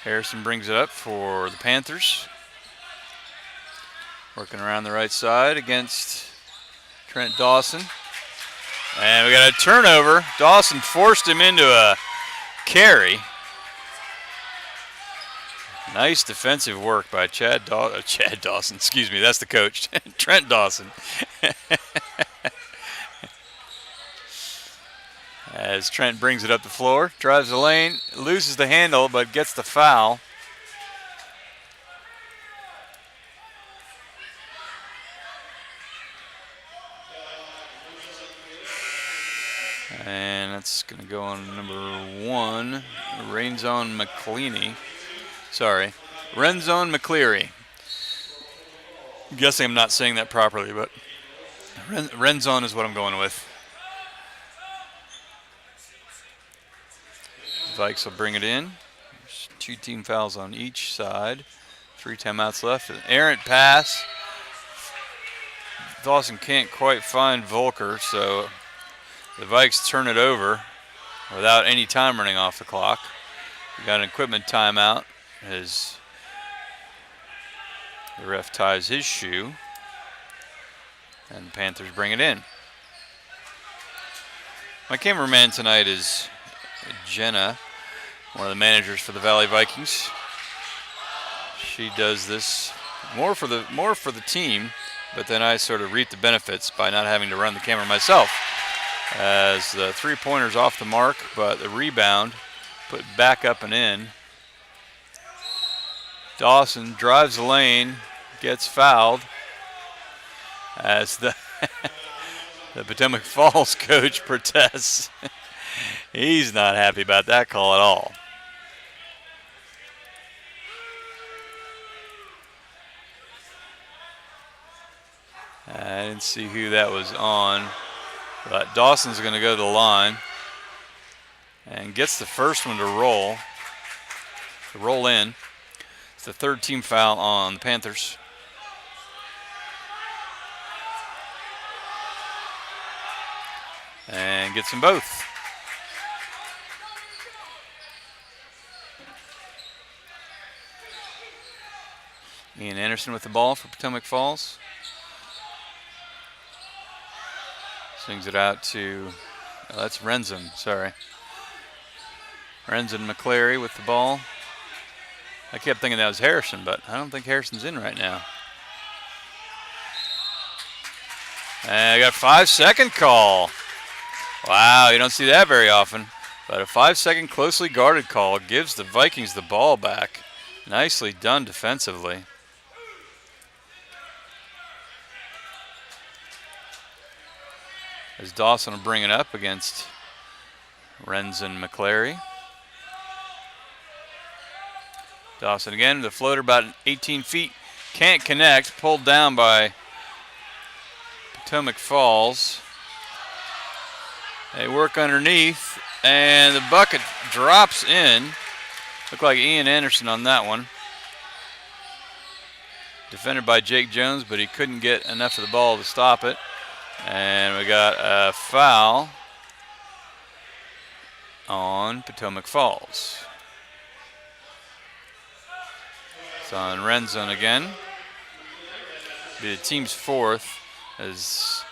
Speaker 1: Harrison brings it up for the Panthers. Working around the right side against Trent Dawson. And we got a turnover. Dawson forced him into a carry. Nice defensive work by Chad Dawson. Excuse me, that's the coach. Trent Dawson. As Trent brings it up the floor, drives the lane, loses the handle, but gets the foul. And that's going to go on number 1, Renzone McCleary. Sorry, Renzone McCleary. I'm guessing I'm not saying that properly, but Renzone is what I'm going with. Vikes will bring it in. There's 2 team fouls on each side. 3 timeouts left. An errant pass. Dawson can't quite find Volker, so the Vikes turn it over without any time running off the clock. We got an equipment timeout as the ref ties his shoe, and the Panthers bring it in. My cameraman tonight is Jenna, one of the managers for the Valley Vikings. She does this more for the team, but then I sort of reap the benefits by not having to run the camera myself. As the 3-pointer's off the mark, but the rebound put back up and in. Dawson drives the lane, gets fouled as the the Potomac Falls coach protests. He's not happy about that call at all. I didn't see who that was on, but Dawson's going to go to the line and gets the first one to roll in. It's the 3rd team foul on the Panthers. And gets them both. Ian Anderson with the ball for Potomac Falls. Swings it out to, that's Renzone, sorry. Renzone McCleary with the ball. I kept thinking that was Harrison, but I don't think Harrison's in right now. And I got a 5-second call. Wow, you don't see that very often. But a 5-second closely guarded call gives the Vikings the ball back. Nicely done defensively. As Dawson will bring it up against Renzone McCleary. Dawson again, the floater about 18 feet, can't connect, pulled down by Potomac Falls. They work underneath, and the bucket drops in. Looked like Ian Anderson on that one. Defended by Jake Jones, but he couldn't get enough of the ball to stop it. And we got a foul on Potomac Falls. It's on Renzone again. Be the team's fourth as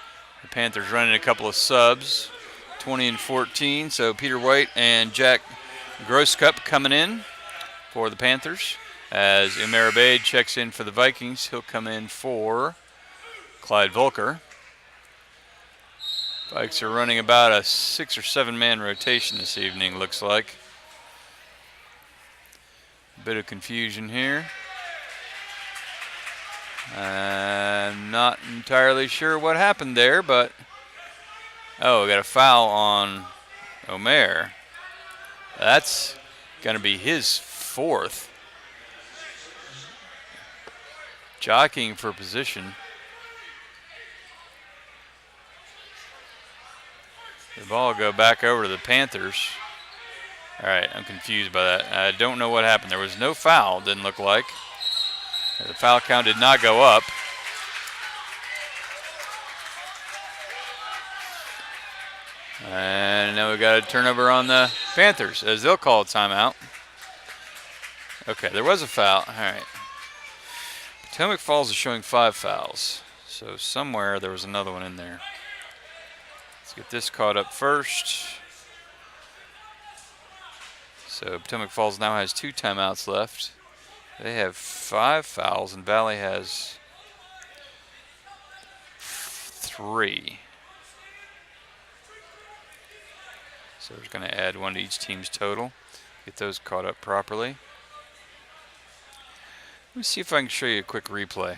Speaker 1: the Panthers running a couple of subs, 20 and 14. So Peter White and Jack Grosscup coming in for the Panthers. As Umair Abeid checks in for the Vikings, he'll come in for Clyde Volker. Vikes are running about a 6 or 7 man rotation this evening, looks like. A bit of confusion here. I'm not entirely sure what happened there, but oh, we got a foul on Umair. That's going to be his fourth. Jockeying for position. The ball will go back over to the Panthers. All right, I'm confused by that. I don't know what happened. There was no foul, didn't look like. The foul count did not go up. And now we've got a turnover on the Panthers as they'll call a timeout. Okay, there was a foul. All right. Potomac Falls is showing 5 fouls. So somewhere there was another one in there. Let's get this caught up first. So Potomac Falls now has 2 timeouts left. They have 5 fouls and Valley has 3. So we're going to add 1 to each team's total. Get those caught up properly. Let me see if I can show you a quick replay.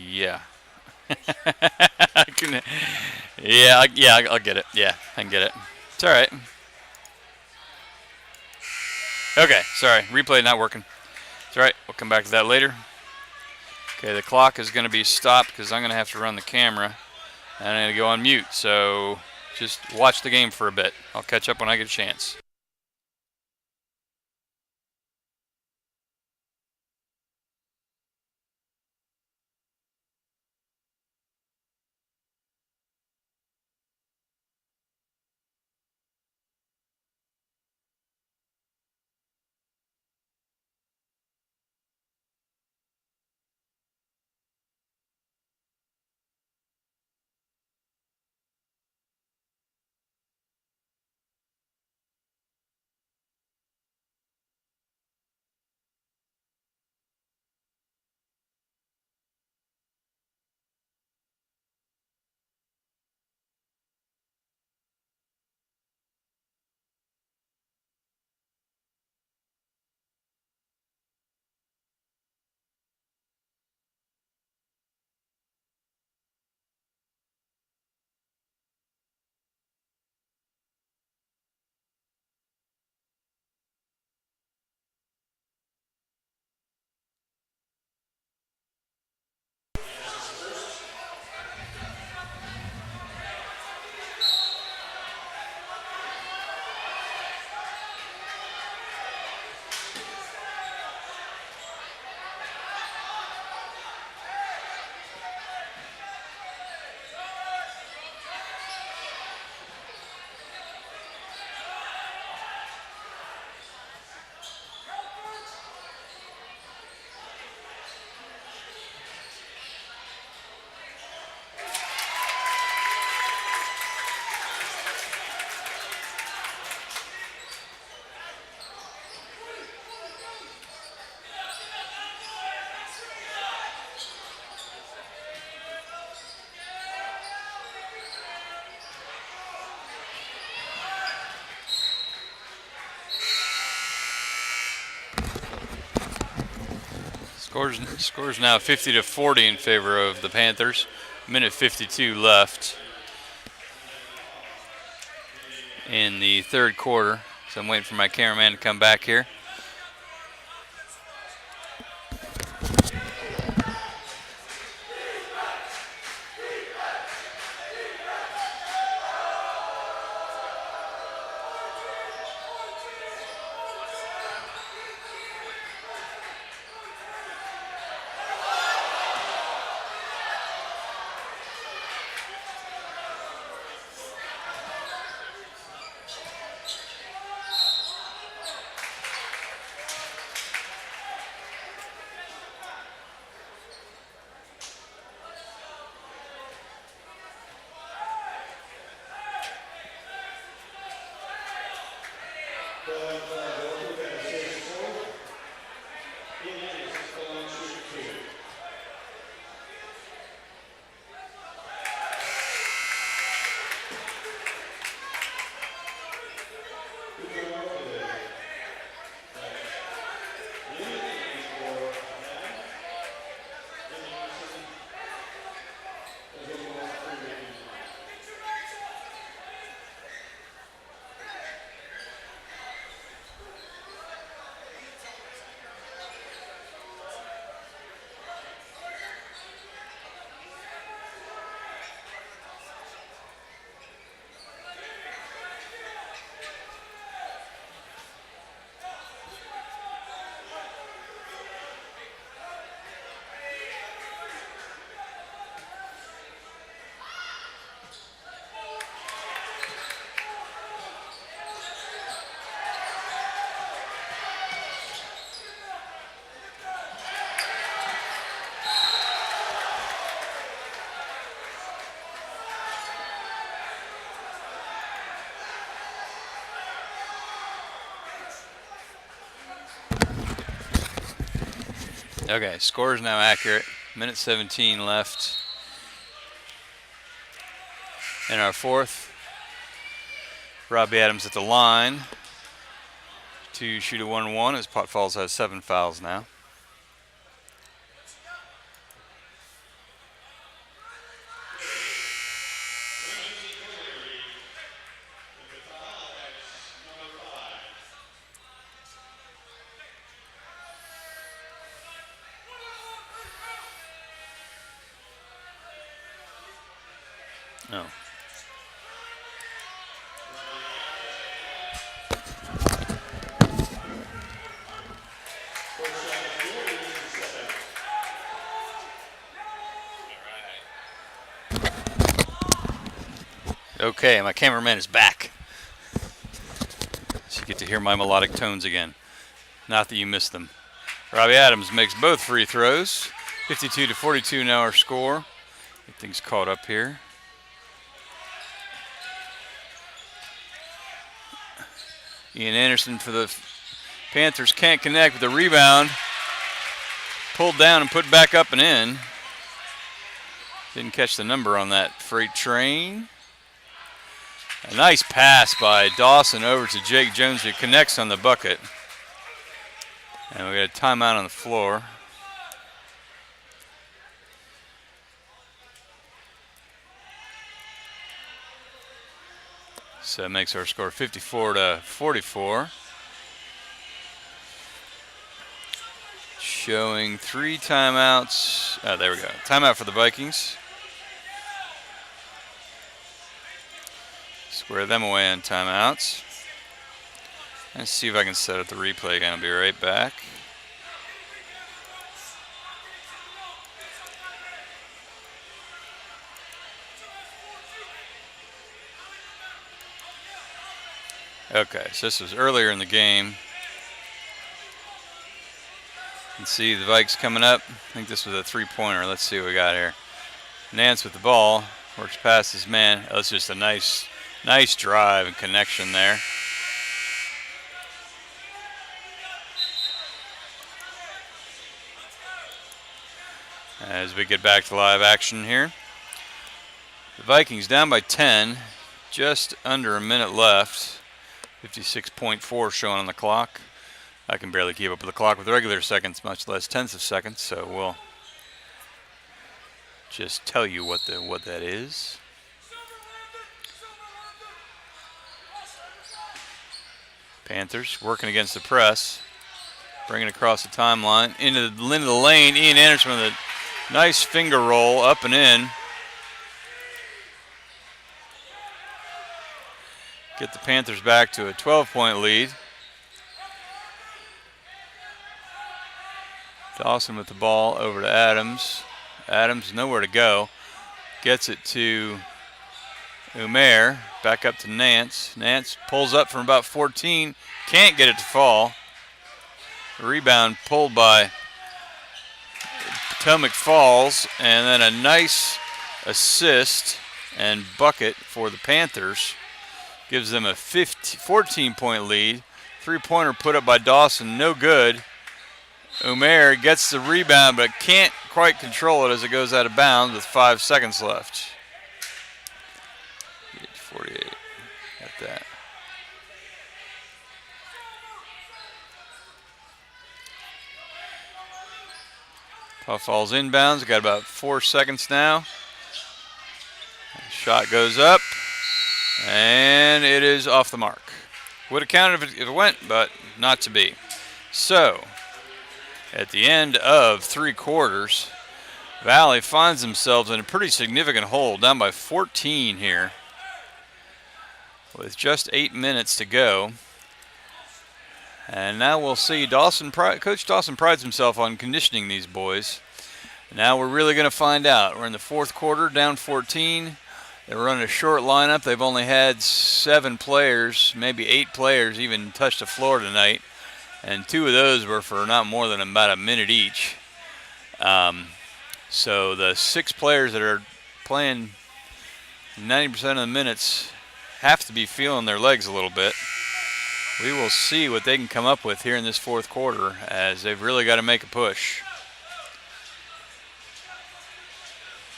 Speaker 1: Yeah. I'll get it. Yeah, I can get it. It's all right. Okay, sorry. Replay not working. It's all right. We'll come back to that later. Okay, the clock is going to be stopped because I'm going to have to run the camera. And I'm going to go on mute. So just watch the game for a bit. I'll catch up when I get a chance. Scores now 50-40 in favor of the Panthers. Minute 52 left. in the third quarter. So I'm waiting for my cameraman to come back here. Okay, score is now accurate. Minute 17 left in our fourth. Robbie Adams at the line to shoot a 1-1 as Pot Falls has 7 fouls now. No. Okay, my cameraman is back. So you get to hear my melodic tones again. Not that you missed them. Robbie Adams makes both free throws. 52-42 now our score. Get things caught up here. Ian Anderson for the Panthers can't connect with the rebound. Pulled down and put back up and in. Didn't catch the number on that freight train. A nice pass by Dawson over to Jake Jones, who connects on the bucket. And we got a timeout on the floor. So that makes our score 54-44. Showing 3 timeouts. Oh, there we go. Timeout for the Vikings. Square them away on timeouts. Let's see if I can set up the replay again. I'll be right back. Okay, so this was earlier in the game. You can see the Vikes coming up. I think this was a 3-pointer. Let's see what we got here. Nance with the ball. Works past his man. Oh, that's just a nice drive and connection there. As we get back to live action here. The Vikings down by 10. Just under a minute left. 56.4 showing on the clock. I can barely keep up with the clock with regular seconds, much less tenths of seconds, so we'll just tell you what that is. Panthers working against the press. Bringing it across the timeline. Into the lane. Ian Anderson with a nice finger roll up and in. Get the Panthers back to a 12-point lead. Dawson with the ball over to Adams. Adams nowhere to go. Gets it to Umair. Back up to Nance. Nance pulls up from about 14. Can't get it to fall. Rebound pulled by Potomac Falls. And then a nice assist and bucket for the Panthers. Gives them a 14-point lead. Three-pointer put up by Dawson. No good. Umair gets the rebound but can't quite control it as it goes out of bounds with 5 seconds left. 48. Got that. Puff falls inbounds. Got about 4 seconds now. Shot goes up. And it is off the mark. Would have counted if it went, but not to be. So, at the end of 3 quarters, Valley finds themselves in a pretty significant hole, down by 14 here, with just 8 minutes to go. And now we'll see. Coach Dawson prides himself on conditioning these boys. Now we're really going to find out. We're in the 4th quarter, down 14. They're running a short lineup. They've only had 7 players, maybe 8 players even touch the floor tonight. And 2 of those were for not more than about a minute each. So the 6 players that are playing 90% of the minutes have to be feeling their legs a little bit. We will see what they can come up with here in this 4th quarter, as they've really got to make a push.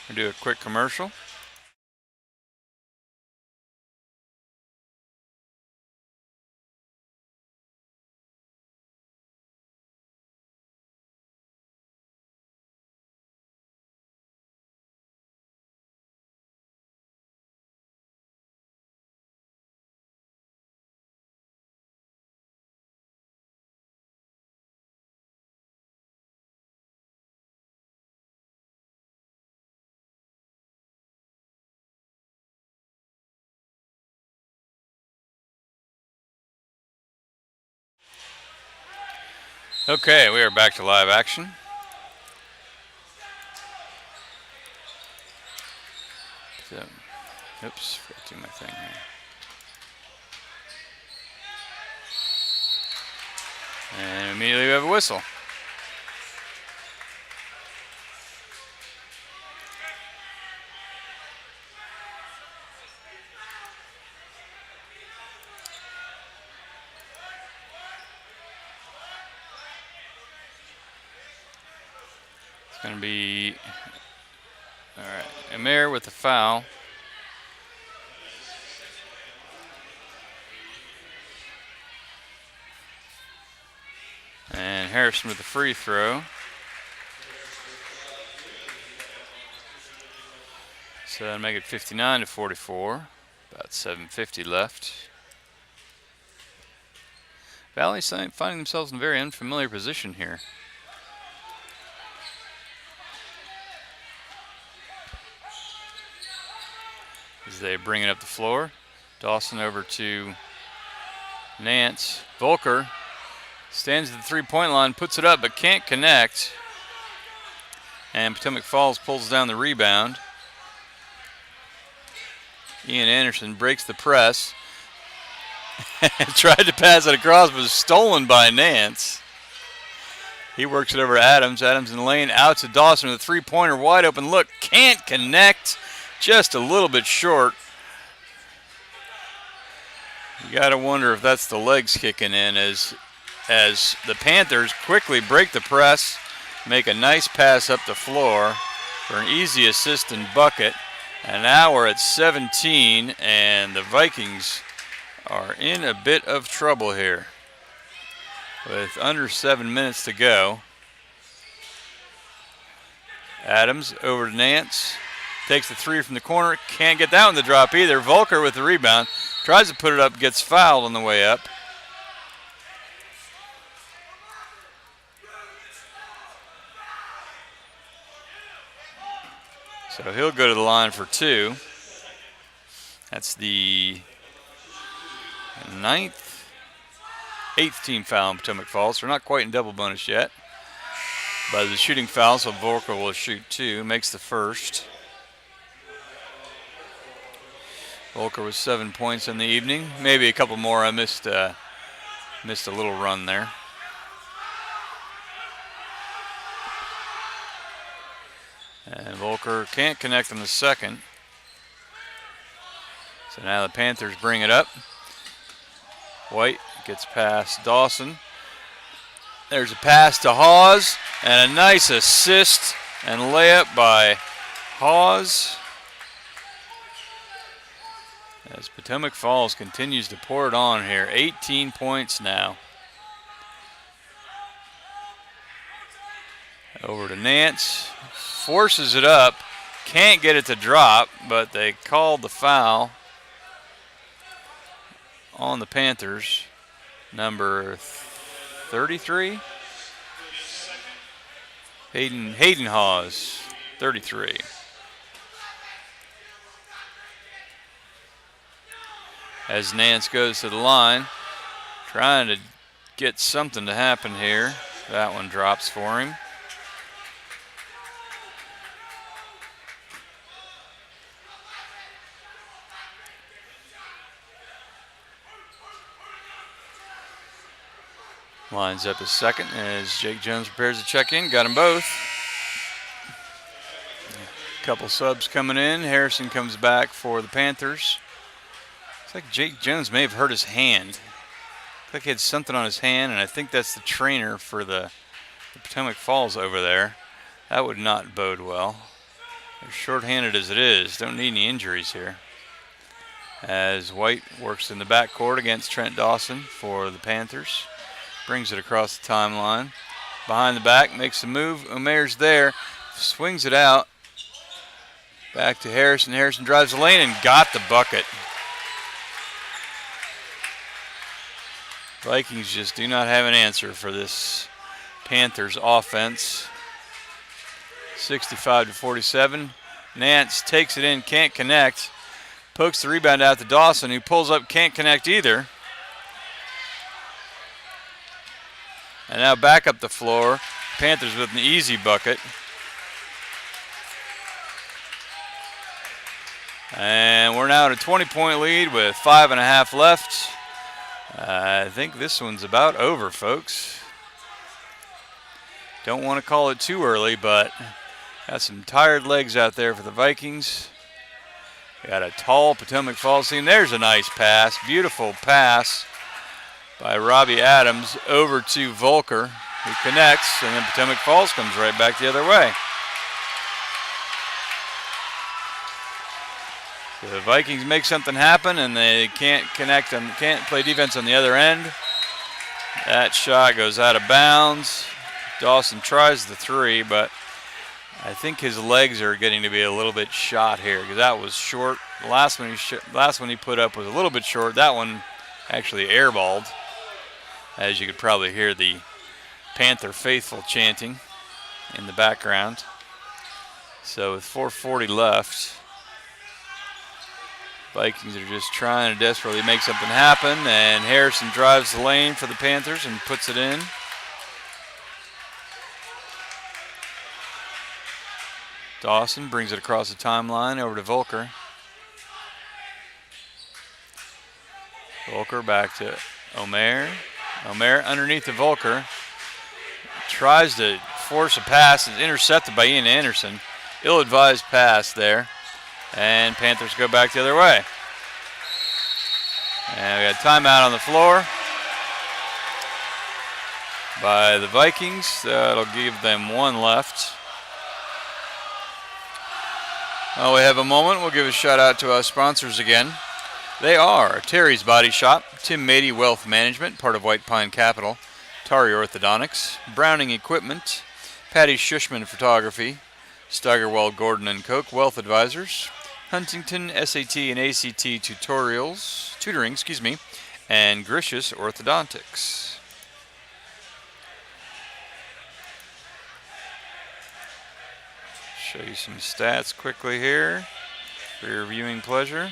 Speaker 1: We'll do a quick commercial. Okay, we are back to live action. So, oops, forgot to do my thing here. And immediately we have a whistle. It's going to be, all right, Amir with the foul. And Harrison with the free throw. So that'll make it 59-44. About 7:50 left. Valley's finding themselves in a very unfamiliar position here. As they bring it up the floor. Dawson over to Nance. Volker stands at the three-point line, puts it up, but can't connect. And Potomac Falls pulls down the rebound. Ian Anderson breaks the press. Tried to pass it across, but was stolen by Nance. He works it over to Adams. Adams in the lane, out to Dawson with a three-pointer, wide open look. Can't connect, just a little bit short. You got to wonder if that's the legs kicking in as the Panthers quickly break the press, make a nice pass up the floor for an easy assist and bucket. And now we're at 17, and the Vikings are in a bit of trouble here with under 7 minutes to go. Adams over to Nance. Takes the three from the corner. Can't get that one to drop either. Volker with the rebound. Tries to put it up, gets fouled on the way up. So he'll go to the line for 2. That's the 8th team foul in Potomac Falls. We're not quite in double bonus yet. But the shooting foul, so Volker will shoot 2, makes the first. Volker with 7 points in the evening. Maybe a couple more. I missed a little run there. And Volker can't connect on the second. So now the Panthers bring it up. White gets past Dawson. There's a pass to Hawes and a nice assist and layup by Hawes. As Potomac Falls continues to pour it on here. 18 points now. Over to Nance. Forces it up. Can't get it to drop, but they called the foul on the Panthers. Number 33? Hayden Hawes, 33. As Nance goes to the line, trying to get something to happen here. That one drops for him. Lines up his second as Jake Jones prepares to check in. Got them both. Couple subs coming in. Harrison comes back for the Panthers. Looks like Jake Jones may have hurt his hand. Looks like he had something on his hand, and I think that's the trainer for the Potomac Falls over there. That would not bode well. As short-handed as it is, don't need any injuries here. As White works in the backcourt against Trent Dawson for the Panthers. Brings it across the timeline. Behind the back, makes the move. Omer's there. Swings it out. Back to Harrison. Harrison drives the lane and got the bucket. Vikings just do not have an answer for this Panthers offense. 65-47. Nance takes it in, can't connect. Pokes the rebound out to Dawson, who pulls up, can't connect either. And now back up the floor. Panthers with an easy bucket. And we're now at a 20-point lead with 5.5 left. I think this one's about over, folks. Don't want to call it too early, but got some tired legs out there for the Vikings. Got a tall Potomac Falls team. There's a nice pass. Beautiful pass by Robbie Adams over to Volker, who connects, and then Potomac Falls comes right back the other way. The Vikings make something happen, and they can't connect and can't play defense on the other end. That shot goes out of bounds. Dawson tries the 3, but I think his legs are getting to be a little bit shot here because that was short. The last one he put up was a little bit short. That one actually airballed, as you could probably hear the Panther faithful chanting in the background. So with 4:40 left, Vikings are just trying to desperately make something happen, and Harrison drives the lane for the Panthers and puts it in. Dawson brings it across the timeline over to Volker. Volker back to Omer. Omer underneath the Volker. Tries to force a pass. It's intercepted by Ian Anderson. Ill-advised pass there. And Panthers go back the other way. And we got timeout on the floor by the Vikings. That'll give them 1 left. While we have a moment, we'll give a shout out to our sponsors again. They are Terry's Body Shop, Tim Mady Wealth Management, part of White Pine Capital, Tari Orthodontics, Browning Equipment, Patty Shushman Photography, Steigerwald Gordon & Koch Wealth Advisors, Huntington SAT and ACT tutoring, and Gricius Orthodontics. Show you some stats quickly here for your viewing pleasure.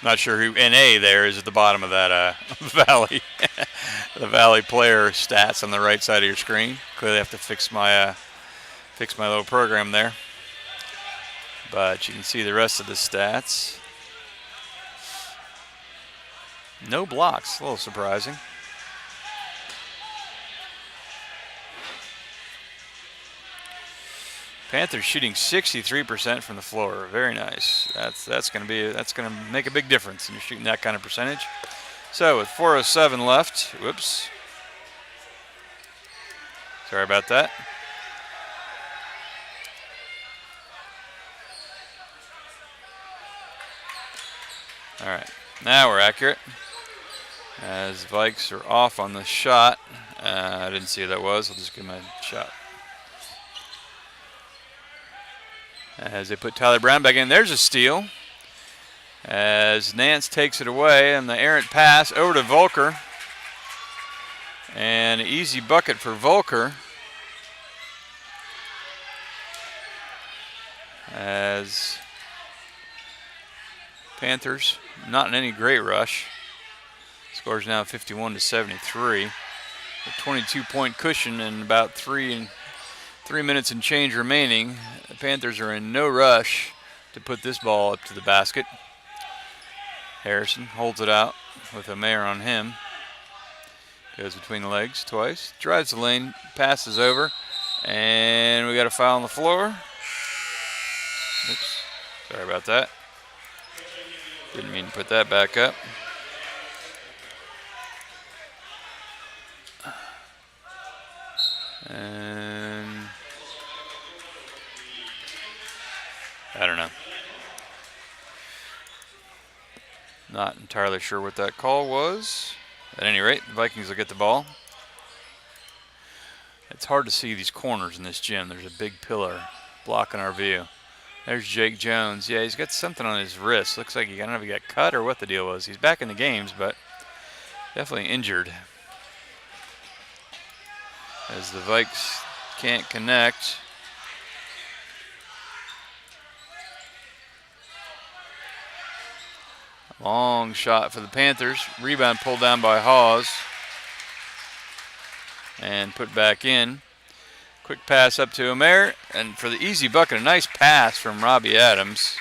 Speaker 1: Not sure who NA there is at the bottom of that Valley. The Valley player stats on the right side of your screen. Clearly have to fix my little program there. But you can see the rest of the stats. No blocks, a little surprising. Panthers shooting 63% from the floor. Very nice. That's going to make a big difference when you're shooting that kind of percentage. So with 4:07 left, whoops. Sorry about that. All right, now we're accurate. As Vikes are off on the shot. I didn't see who that was. I'll just give my shot. As they put Tyler Brown back in, there's a steal. As Nance takes it away, and the errant pass over to Volker. And an easy bucket for Volker. As Panthers not in any great rush. Scores now 51-73. A 22-point cushion and about 3 minutes and change remaining. The Panthers are in no rush to put this ball up to the basket. Harrison holds it out with a mare on him. Goes between the legs twice. Drives the lane, passes over, and we got a foul on the floor. Oops, sorry about that. Didn't mean to put that back up. And I don't know. Not entirely sure what that call was. At any rate, the Vikings will get the ball. It's hard to see these corners in this gym. There's a big pillar blocking our view. There's Jake Jones. Yeah, he's got something on his wrist. Looks like I don't know if he got cut or what the deal was. He's back in the games, but definitely injured. As the Vikes can't connect. Long shot for the Panthers. Rebound pulled down by Hawes. And put back in. Quick pass up to Amer. And for the easy bucket, a nice pass from Robbie Adams.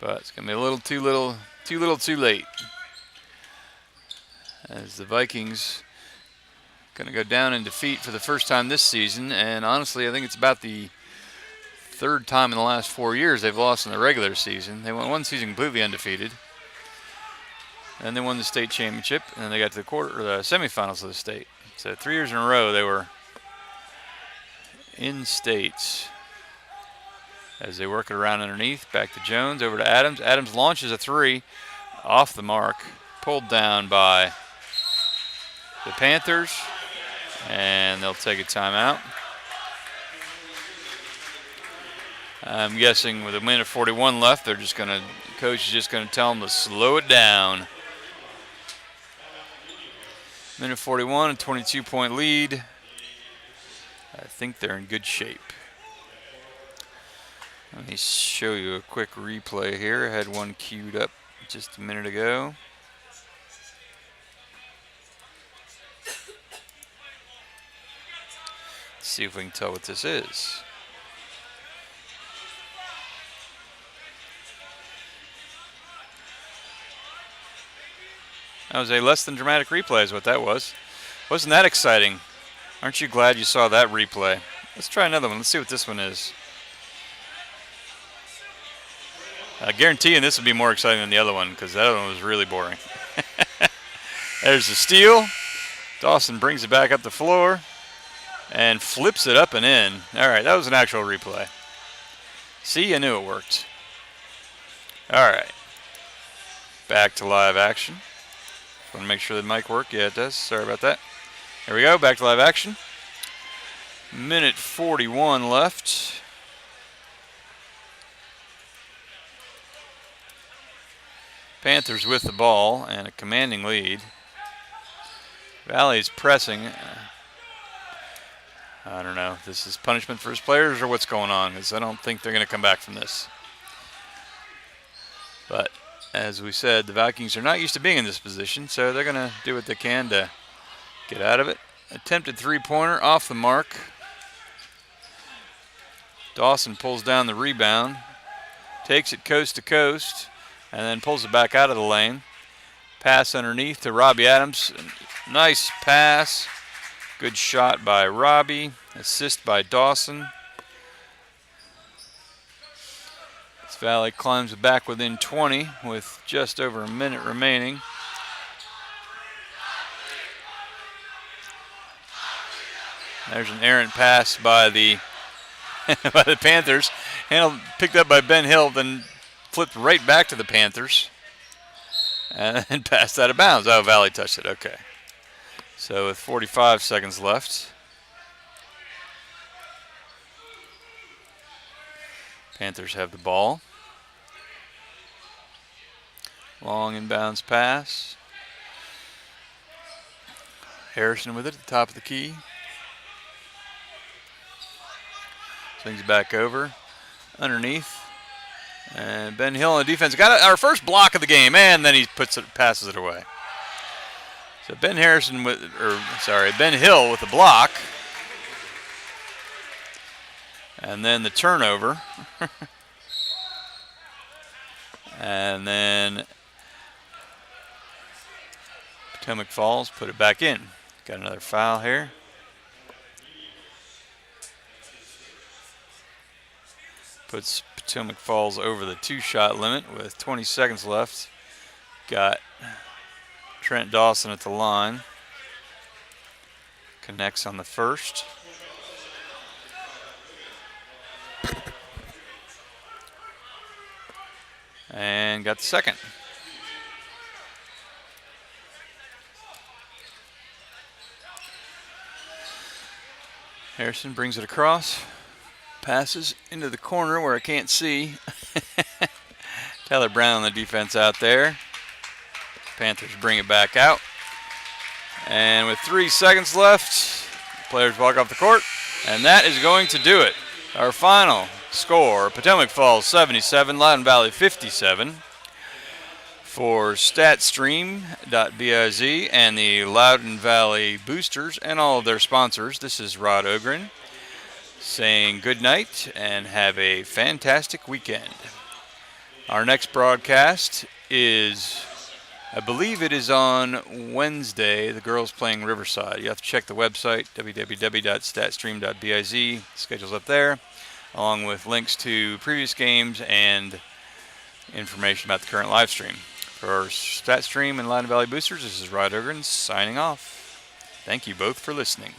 Speaker 1: But it's going to be a little too late. As the Vikings going to go down in defeat for the first time this season. And honestly, I think it's about the third time in the last 4 years they've lost in the regular season. They won one season completely undefeated. And they won the state championship, and then they got to the semifinals of the state. So 3 years in a row they were in states. As they work it around underneath, back to Jones, over to Adams. Adams launches a three off the mark, pulled down by the Panthers, and they'll take a timeout. I'm guessing with a minute 41 left, coach is just going to tell them to slow it down. Minute 41, a 22-point lead. I think they're in good shape. Let me show you a quick replay here. I had one queued up just a minute ago. Let's see if we can tell what this is. That was a less than dramatic replay is what that was. Wasn't that exciting? Aren't you glad you saw that replay? Let's try another one. Let's see what this one is. I guarantee you this will be more exciting than the other one because that other one was really boring. There's the steal. Dawson brings it back up the floor and flips it up and in. All right, that was an actual replay. See, I knew it worked. All right. Back to live action. Want to make sure the mic worked? Yeah, it does. Sorry about that. Here we go. Back to live action. Minute 41 left. Panthers with the ball and a commanding lead. Valley's pressing. I don't know if this is punishment for his players or what's going on, because I don't think they're going to come back from this. But as we said, the Vikings are not used to being in this position, so they're going to do what they can to get out of it. Attempted three-pointer off the mark. Dawson pulls down the rebound, takes it coast to coast, and then pulls it back out of the lane. Pass underneath to Robbie Adams. Nice pass. Good shot by Robbie. Assist by Dawson. This Valley climbs back within 20 with just over a minute remaining. There's an errant pass by the by the Panthers. Handled, picked up by Ben Hill, then flipped right back to the Panthers. And then passed out of bounds. Oh, Valley touched it. Okay. So with 45 seconds left, Panthers have the ball. Long inbounds pass. Harrison with it at the top of the key. Swings back over. Underneath. And Ben Hill on the defense. Got our first block of the game, and then he passes it away. So Ben Hill with the block. And then the turnover. And then Potomac Falls put it back in. Got another foul here. Puts Potomac Falls over the two-shot limit with 20 seconds left. Got Trent Dawson at the line. Connects on the first. And got the second. Harrison brings it across. Passes into the corner where I can't see. Tyler Brown on the defense out there. Panthers bring it back out. And with 3 seconds left, players walk off the court. And that is going to do it. Our final score, Potomac Falls 77, Loudoun Valley 57. For StatStream.biz and the Loudoun Valley Boosters and all of their sponsors, this is Rod Ogren saying good night and have a fantastic weekend. Our next broadcast is, I believe it is on Wednesday. The girls playing Riverside. You have to check the website, www.statstream.biz. Schedule's up there, along with links to previous games and information about the current live stream. For StatStream and Loudoun Valley Boosters, this is Rod Ogren signing off. Thank you both for listening.